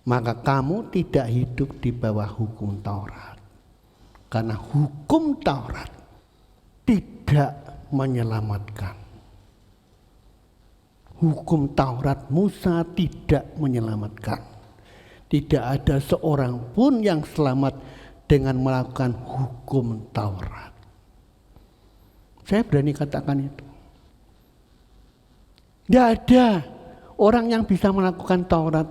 Speaker 2: maka kamu tidak hidup di bawah hukum Taurat. Karena hukum Taurat tidak menyelamatkan. Hukum Taurat Musa tidak menyelamatkan. Tidak ada seorang pun yang selamat dengan melakukan hukum Taurat. Saya berani katakan itu. Tidak ada orang yang bisa melakukan Taurat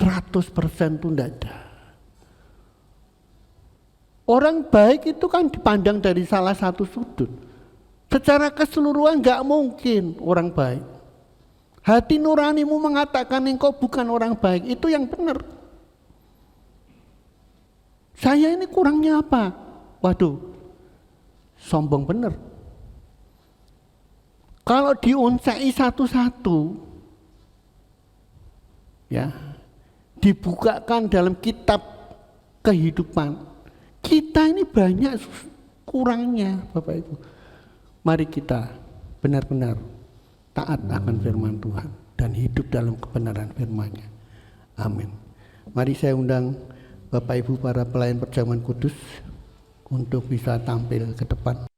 Speaker 2: 100% itu tidak ada. Orang baik itu kan dipandang dari salah satu sudut. Secara keseluruhan enggak mungkin orang baik. Hati nuranimu mengatakan engkau bukan orang baik, itu yang benar. Saya ini kurangnya apa? Waduh, sombong benar. Kalau diunsai satu-satu, ya, dibukakan dalam kitab kehidupan, kita ini banyak kurangnya Bapak Ibu. Mari kita benar-benar taat akan firman Tuhan dan hidup dalam kebenaran firman-Nya. Amin. Mari saya undang Bapak Ibu para pelayan perjamuan kudus untuk bisa tampil ke depan.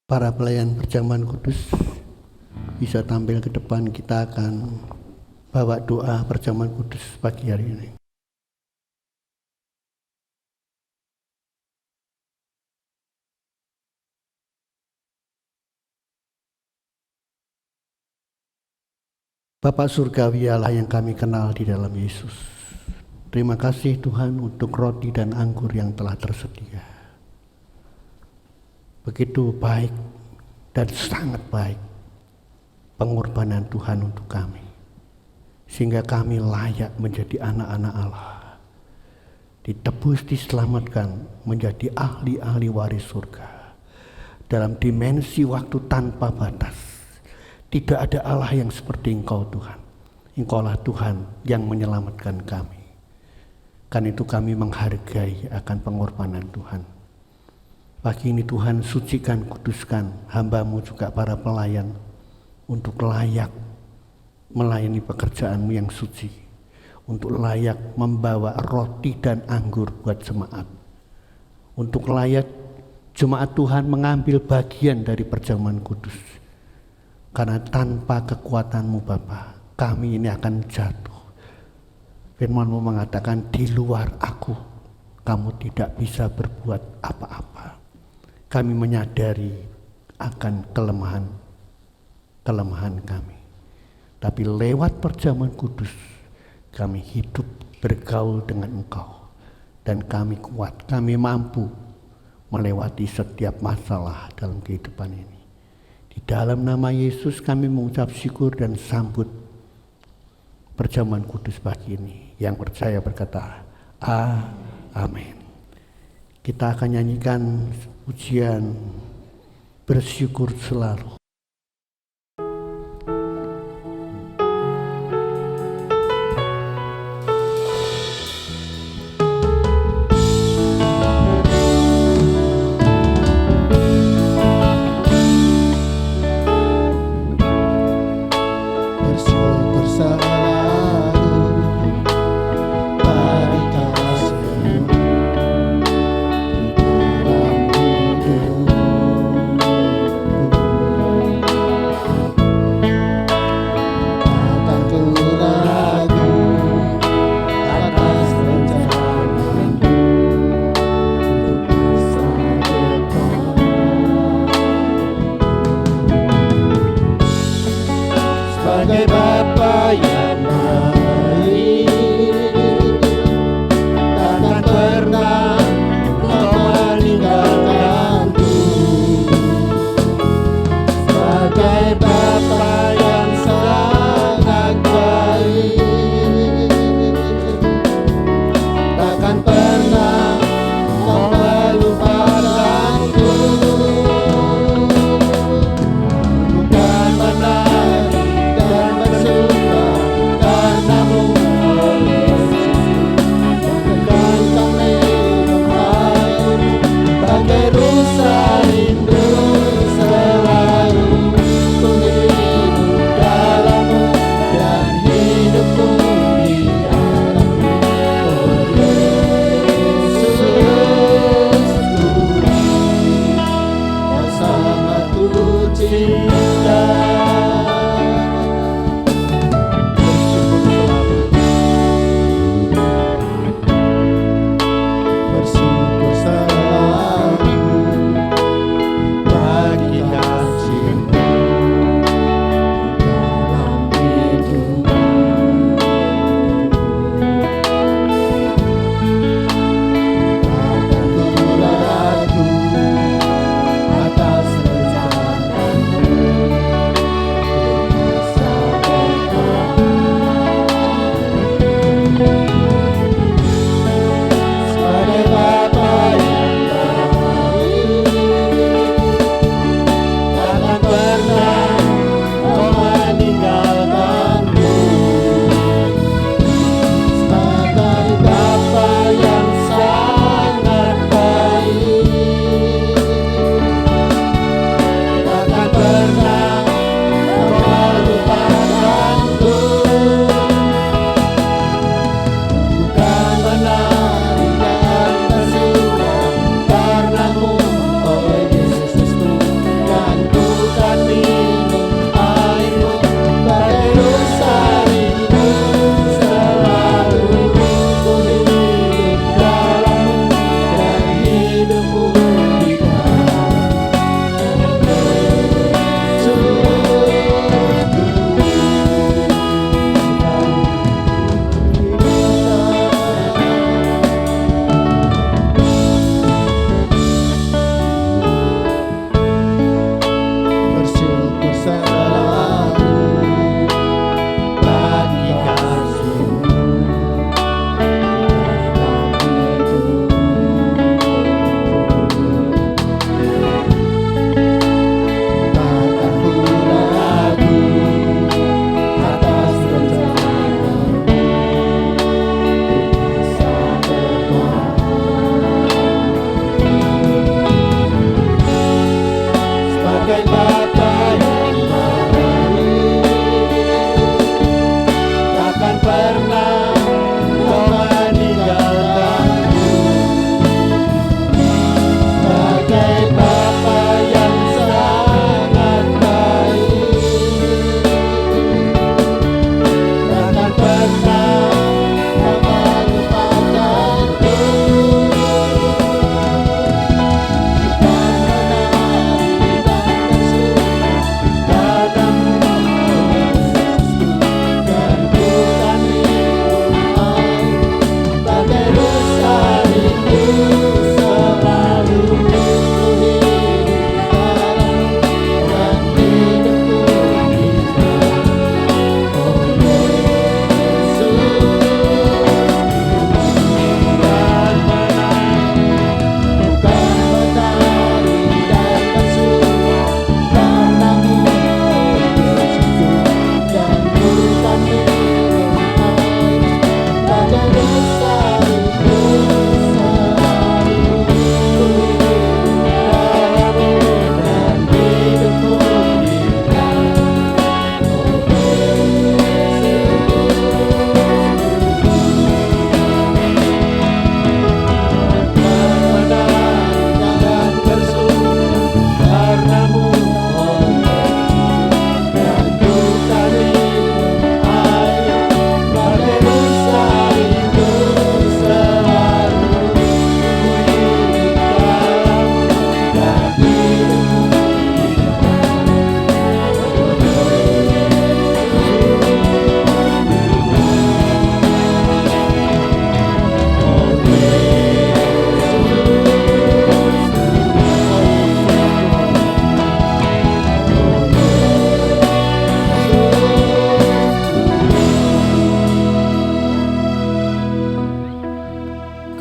Speaker 2: Para pelayan perjamuan kudus bisa tampil ke depan, kita akan bawa doa perjamuan kudus pagi hari ini. Bapa Surgawi Allah yang kami kenal di dalam Yesus, terima kasih Tuhan untuk roti dan anggur yang telah tersedia. Begitu baik dan sangat baik pengorbanan Tuhan untuk kami, sehingga kami layak menjadi anak-anak Allah, ditebus, diselamatkan, menjadi ahli-ahli waris surga dalam dimensi waktu tanpa batas. Tidak ada Allah yang seperti Engkau Tuhan. Engkaulah Tuhan yang menyelamatkan kami. Karena itu kami menghargai akan pengorbanan Tuhan. Pagi ini Tuhan, sucikan, kuduskan hamba-Mu juga para pelayan untuk layak melayani pekerjaan-Mu yang suci, untuk layak membawa roti dan anggur buat jemaat, untuk layak jemaat Tuhan mengambil bagian dari perjamuan kudus. Karena tanpa kekuatan-Mu Bapa, kami ini akan jatuh. Firman-Mu mengatakan, di luar Aku kamu tidak bisa berbuat apa-apa. Kami menyadari akan kelemahan kami. Tapi lewat perjamuan kudus, kami hidup bergaul dengan Engkau. Dan kami kuat, kami mampu melewati setiap masalah dalam kehidupan ini. Di dalam nama Yesus kami mengucap syukur dan sambut perjamuan kudus pagi ini. Yang percaya berkata, amin. Kita akan nyanyikan pujian bersyukur selalu.
Speaker 1: Bersyukur selalu bagi kasih-Mu dalam hidupku.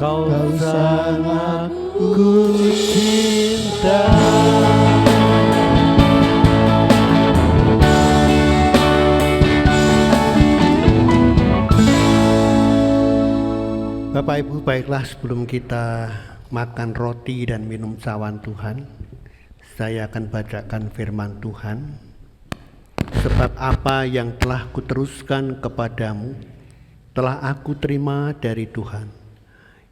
Speaker 2: Kau sangat ku cinta. Bapak Ibu, baiklah sebelum kita makan roti dan minum cawan Tuhan, saya akan bacakan firman Tuhan. Sebab apa yang telah kuteruskan kepadamu telah aku terima dari Tuhan,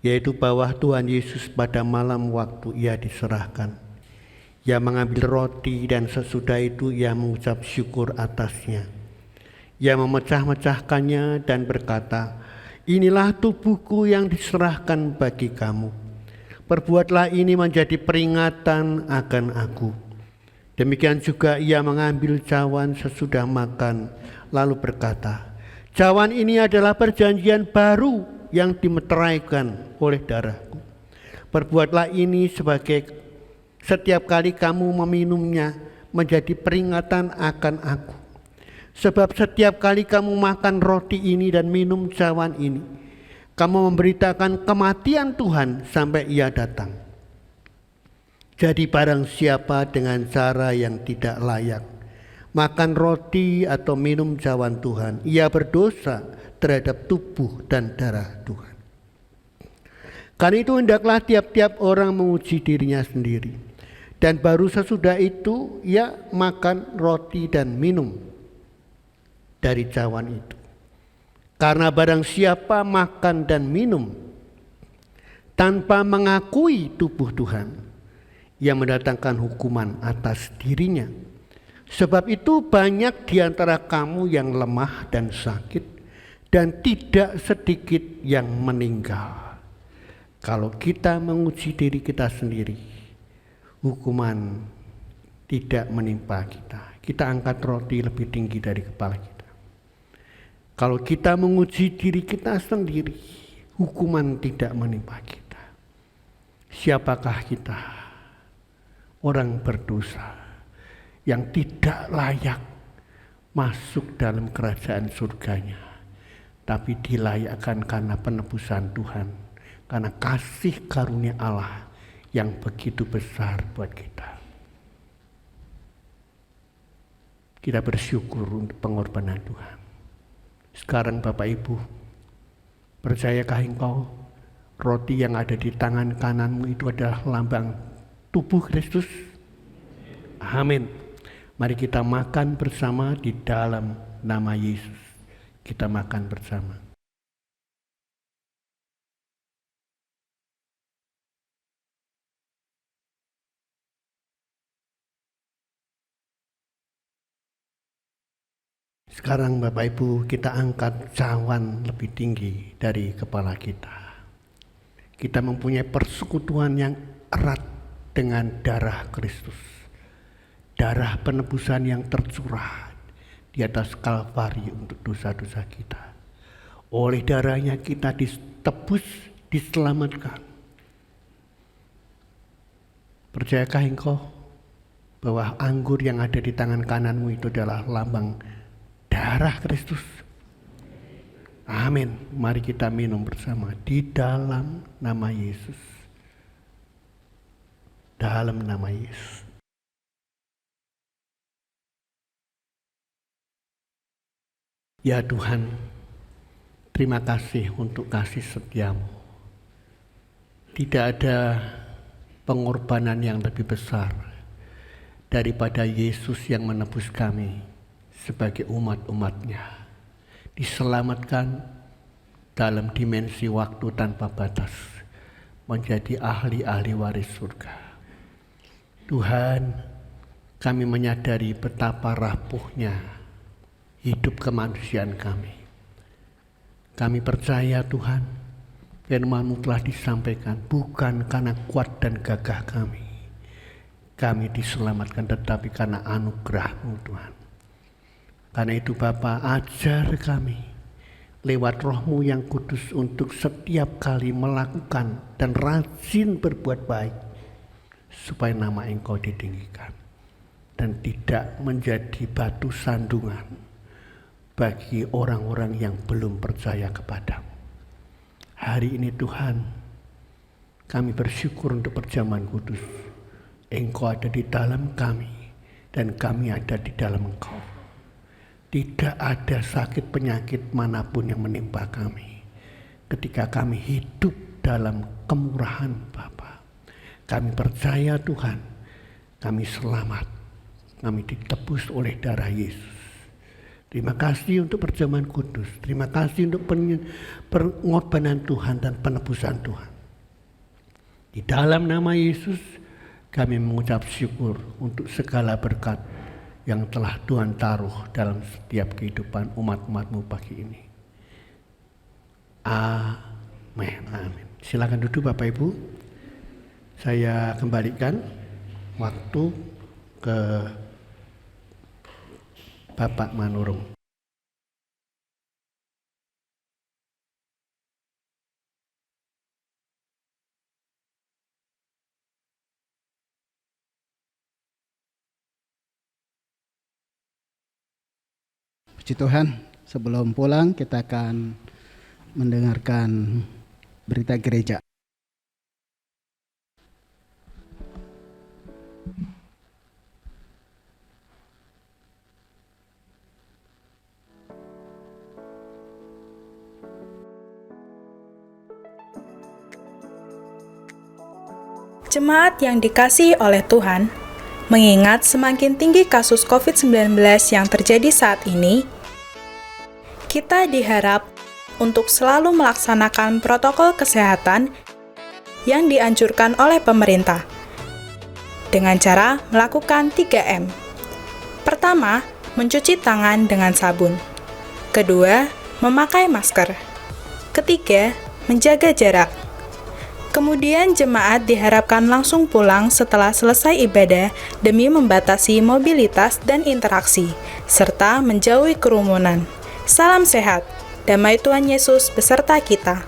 Speaker 2: yaitu bahwa Tuhan Yesus pada malam waktu ia diserahkan, ia mengambil roti dan sesudah itu ia mengucap syukur atasnya. Ia memecah-mecahkannya dan berkata, "Inilah tubuhku yang diserahkan bagi kamu. Perbuatlah ini menjadi peringatan akan aku." Demikian juga ia mengambil cawan sesudah makan, lalu berkata, "Cawan ini adalah perjanjian baru yang dimeteraikan oleh darahku. Perbuatlah ini sebagai setiap kali kamu meminumnya menjadi peringatan akan aku. Sebab setiap kali kamu makan roti ini dan minum cawan ini, kamu memberitakan kematian Tuhan sampai ia datang. Jadi barang siapa dengan cara yang tidak layak makan roti atau minum cawan Tuhan, ia berdosa terhadap tubuh dan darah Tuhan. Karena itu hendaklah tiap-tiap orang menguji dirinya sendiri, dan baru sesudah itu ia makan roti dan minum dari cawan itu. Karena barang siapa makan dan minum tanpa mengakui tubuh Tuhan, ia mendatangkan hukuman atas dirinya. Sebab itu banyak di antara kamu yang lemah dan sakit, dan tidak sedikit yang meninggal. Kalau kita menguji diri kita sendiri, hukuman tidak menimpa kita. Kita angkat roti lebih tinggi dari kepala kita. Kalau kita menguji diri kita sendiri, hukuman tidak menimpa kita. Siapakah kita? Orang berdosa yang tidak layak masuk dalam kerajaan surganya, tapi dilayakkan karena penebusan Tuhan, karena kasih karunia Allah yang begitu besar buat kita. Kita bersyukur untuk pengorbanan Tuhan. Sekarang Bapak Ibu, percayakah engkau roti yang ada di tangan kananmu itu adalah lambang tubuh Kristus? Amin. Mari kita makan bersama di dalam nama Yesus. Kita makan bersama. Sekarang Bapak Ibu, kita angkat cawan lebih tinggi dari kepala kita. Kita mempunyai persekutuan yang erat dengan darah Kristus, darah penebusan yang tercurah di atas Kalvari untuk dosa-dosa kita. Oleh darahnya kita ditebus, diselamatkan. Percayakah engkau bahwa anggur yang ada di tangan kananmu itu adalah lambang darah Kristus? Amin. Mari kita minum bersama di dalam nama Yesus. Dalam nama Yesus. Ya Tuhan, terima kasih untuk kasih setiamu. Tidak ada pengorbanan yang lebih besar daripada Yesus yang menebus kami sebagai umat-umatnya. Diselamatkan dalam dimensi waktu tanpa batas, menjadi ahli-ahli waris surga. Tuhan, kami menyadari betapa rapuhnya hidup kemanusiaan kami. Kami percaya Tuhan, firman-Mu telah disampaikan bukan karena kuat dan gagah kami. Kami diselamatkan tetapi karena anugerah-Mu Tuhan. Karena itu Bapa, ajar kami lewat Roh-Mu yang kudus untuk setiap kali melakukan dan rajin berbuat baik, supaya nama Engkau ditinggikan dan tidak menjadi batu sandungan bagi orang-orang yang belum percaya kepadamu. Hari ini Tuhan, Kami bersyukur untuk perjamuan kudus. Engkau ada di dalam kami dan kami ada di dalam Engkau. Tidak ada sakit penyakit manapun yang menimpa kami ketika kami hidup dalam kemurahan Bapa. Kami percaya Tuhan, kami selamat, kami ditebus oleh darah Yesus. Terima kasih untuk perjamuan kudus, terima kasih untuk pengorbanan Tuhan dan penebusan Tuhan. Di dalam nama Yesus kami mengucap syukur untuk segala berkat yang telah Tuhan taruh dalam setiap kehidupan umat-umat-Mu pagi ini. Amin. Amin. Silakan duduk Bapak Ibu. Saya kembalikan waktu ke Bapak Manurung.
Speaker 1: Puji Tuhan, sebelum pulang kita akan mendengarkan berita gereja.
Speaker 4: Jemaat yang dikasihi oleh Tuhan, mengingat semakin tinggi kasus COVID-19 yang terjadi saat ini, kita diharap untuk selalu melaksanakan protokol kesehatan yang dianjurkan oleh pemerintah dengan cara melakukan 3M. Pertama, mencuci tangan dengan sabun. Kedua, memakai masker. Ketiga, menjaga jarak. Kemudian jemaat diharapkan langsung pulang setelah selesai ibadah demi membatasi mobilitas dan interaksi, serta menjauhi kerumunan. Salam sehat, damai Tuhan Yesus beserta kita.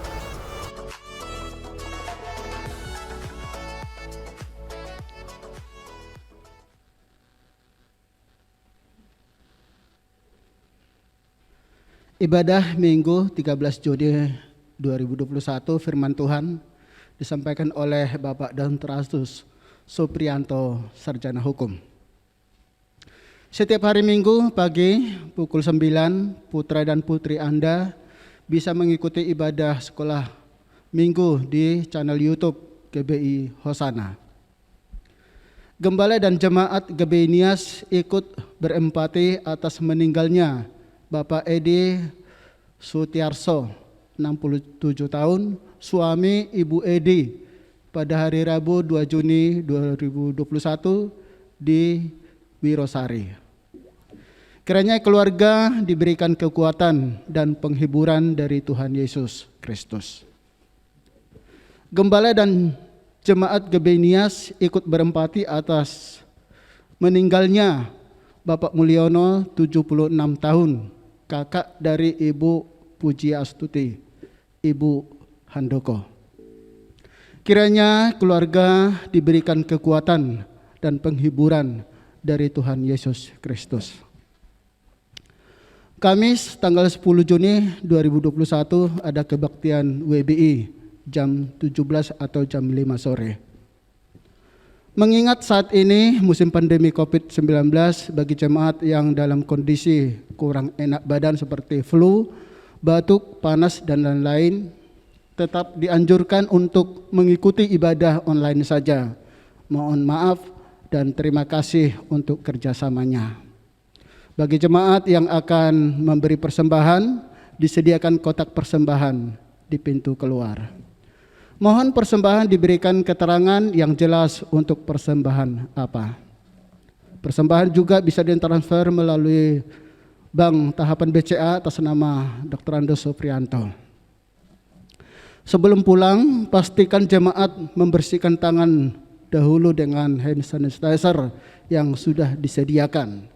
Speaker 1: Ibadah Minggu 13 Juni 2021, firman Tuhan disampaikan oleh Bapak Dr. Suprianto, Sarjana Hukum. Setiap hari Minggu pagi pukul 9, putra dan putri Anda bisa mengikuti ibadah sekolah Minggu di channel YouTube GBI Hosana. Gembala dan jemaat GBI Nias ikut berempati atas meninggalnya Bapak Edi Sutiarso, 67 tahun, suami Ibu Edi, pada hari Rabu 2 Juni 2021 di Wirosari. Kiranya keluarga diberikan kekuatan dan penghiburan dari Tuhan Yesus Kristus. Gembala dan jemaat GBI Nias ikut berempati atas meninggalnya Bapak Mulyono, 76 tahun, kakak dari Ibu Puji Astuti, Ibu Handoko. Kiranya keluarga diberikan kekuatan dan penghiburan dari Tuhan Yesus Kristus. Kamis tanggal 10 Juni 2021 ada kebaktian WBI jam 17 atau jam 5 sore. Mengingat saat ini musim pandemi COVID-19, bagi jemaat yang dalam kondisi kurang enak badan seperti flu, batuk, panas, dan lain-lain, tetap dianjurkan untuk mengikuti ibadah online saja. Mohon maaf dan terima kasih untuk kerjasamanya. Bagi jemaat yang akan memberi persembahan, disediakan kotak persembahan di pintu keluar. Mohon persembahan diberikan keterangan yang jelas untuk persembahan apa. Persembahan juga bisa ditransfer melalui Bank Tahapan BCA atas nama Dr. Andos Suprianto. Sebelum pulang, pastikan jemaat membersihkan tangan dahulu dengan hand sanitizer yang sudah disediakan.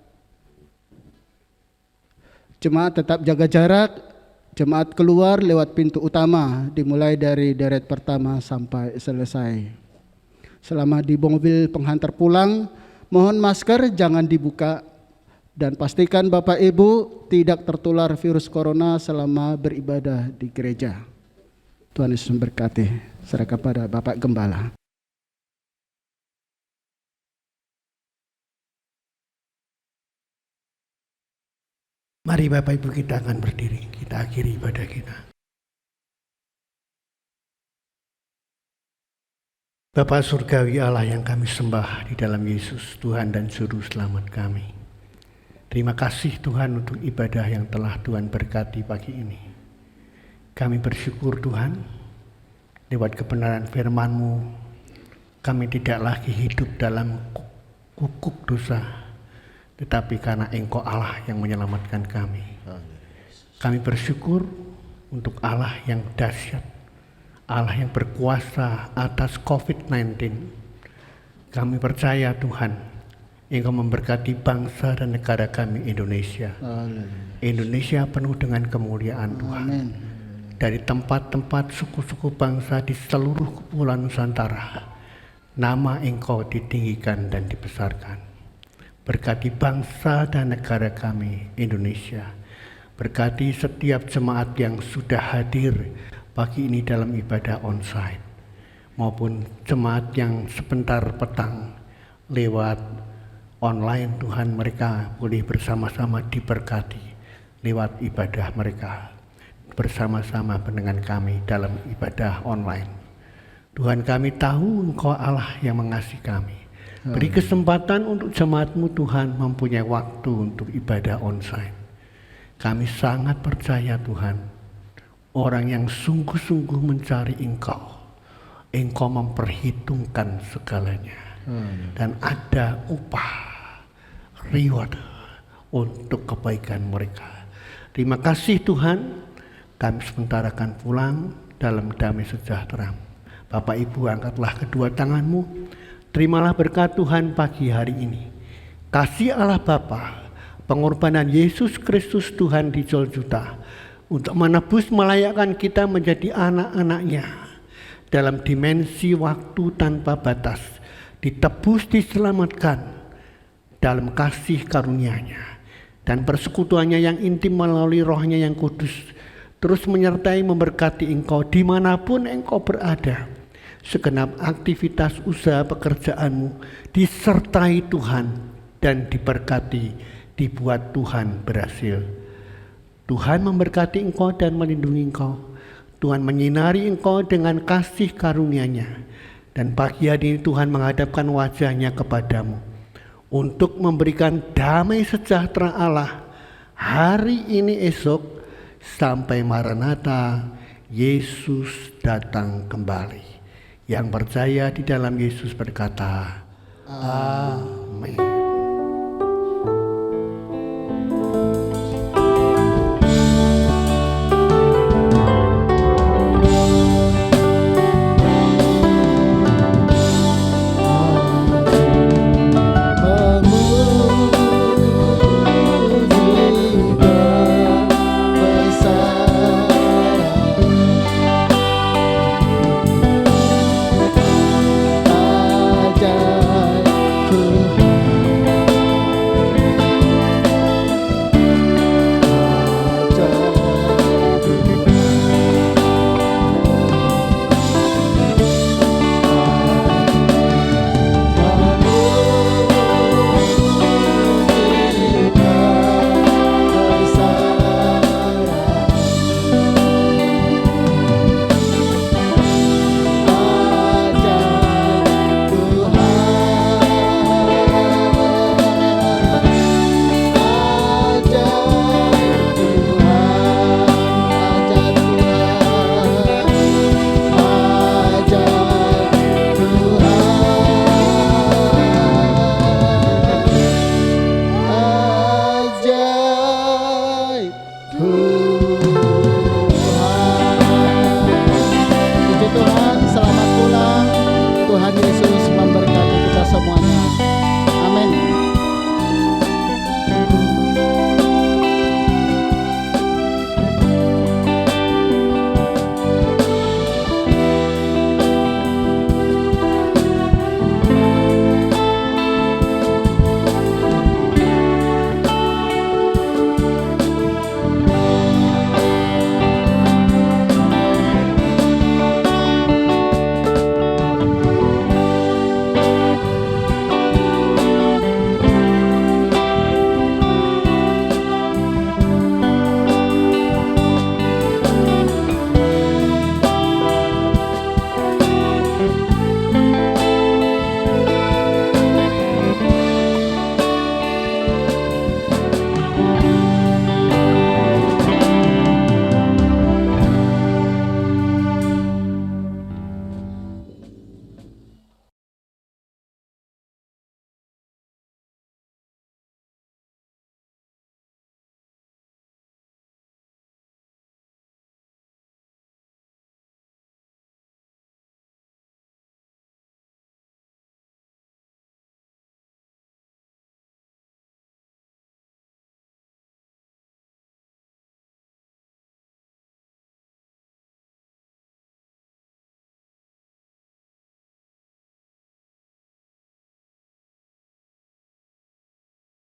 Speaker 1: Jemaat tetap jaga jarak, jemaat keluar lewat pintu utama, dimulai dari deret pertama sampai selesai. Selama di mobil penghantar pulang, mohon masker jangan dibuka dan pastikan Bapak Ibu tidak tertular virus corona selama beribadah di gereja. Tuhan Yesus memberkati. Serahkan pada Bapak Gembala.
Speaker 2: Mari Bapak Ibu kita akan berdiri, kita akhiri ibadah kita. Bapa Surgawi Allah yang kami sembah di dalam Yesus, Tuhan dan Juru Selamat kami. Terima kasih Tuhan untuk ibadah yang telah Tuhan berkati pagi ini. Kami bersyukur Tuhan, lewat kebenaran firman-Mu, kami tidak lagi hidup dalam kukuk dosa, tetapi karena Engkau Allah yang menyelamatkan kami. Kami bersyukur untuk Allah yang dahsyat, Allah yang berkuasa atas COVID-19. Kami percaya Tuhan, Engkau memberkati bangsa dan negara kami Indonesia. Indonesia penuh dengan kemuliaan Tuhan. Dari tempat-tempat suku-suku bangsa di seluruh kepulauan Nusantara, nama Engkau ditinggikan dan dibesarkan. Berkati bangsa dan negara kami Indonesia. Berkati setiap jemaat yang sudah hadir pagi ini dalam ibadah onsite, maupun jemaat yang sebentar petang lewat online. Tuhan, mereka boleh bersama-sama diberkati lewat ibadah mereka, bersama-sama dengan kami dalam ibadah online. Tuhan, kami tahu Engkau Allah yang mengasihi kami. Beri kesempatan untuk jemaat-Mu Tuhan mempunyai waktu untuk ibadah onsite. Kami sangat percaya Tuhan, orang yang sungguh-sungguh mencari Engkau, Engkau memperhitungkan segalanya. Dan ada upah, reward untuk kebaikan mereka. Terima kasih Tuhan, kami sebentar akan pulang dalam damai sejahtera. Bapak Ibu, angkatlah kedua tangan-Mu. Terimalah berkat Tuhan pagi hari ini. Kasih Allah Bapa, pengorbanan Yesus Kristus Tuhan di Golgota untuk menebus melayakkan kita menjadi anak-anak-Nya dalam dimensi waktu tanpa batas, ditebus, diselamatkan dalam kasih karunia-Nya dan persekutuannya yang intim melalui Roh-Nya yang kudus, terus menyertai memberkati engkau dimanapun engkau berada. Segenap aktivitas usaha pekerjaanmu disertai Tuhan dan diberkati, dibuat Tuhan berhasil. Tuhan memberkati engkau dan melindungi engkau. Tuhan menyinari engkau dengan kasih karunia-Nya. Dan pagi hari ini Tuhan menghadapkan wajah-Nya kepadamu untuk memberikan damai sejahtera Allah hari ini, esok, sampai Maranatha, Yesus datang kembali. Yang percaya di dalam Yesus berkata, Amin.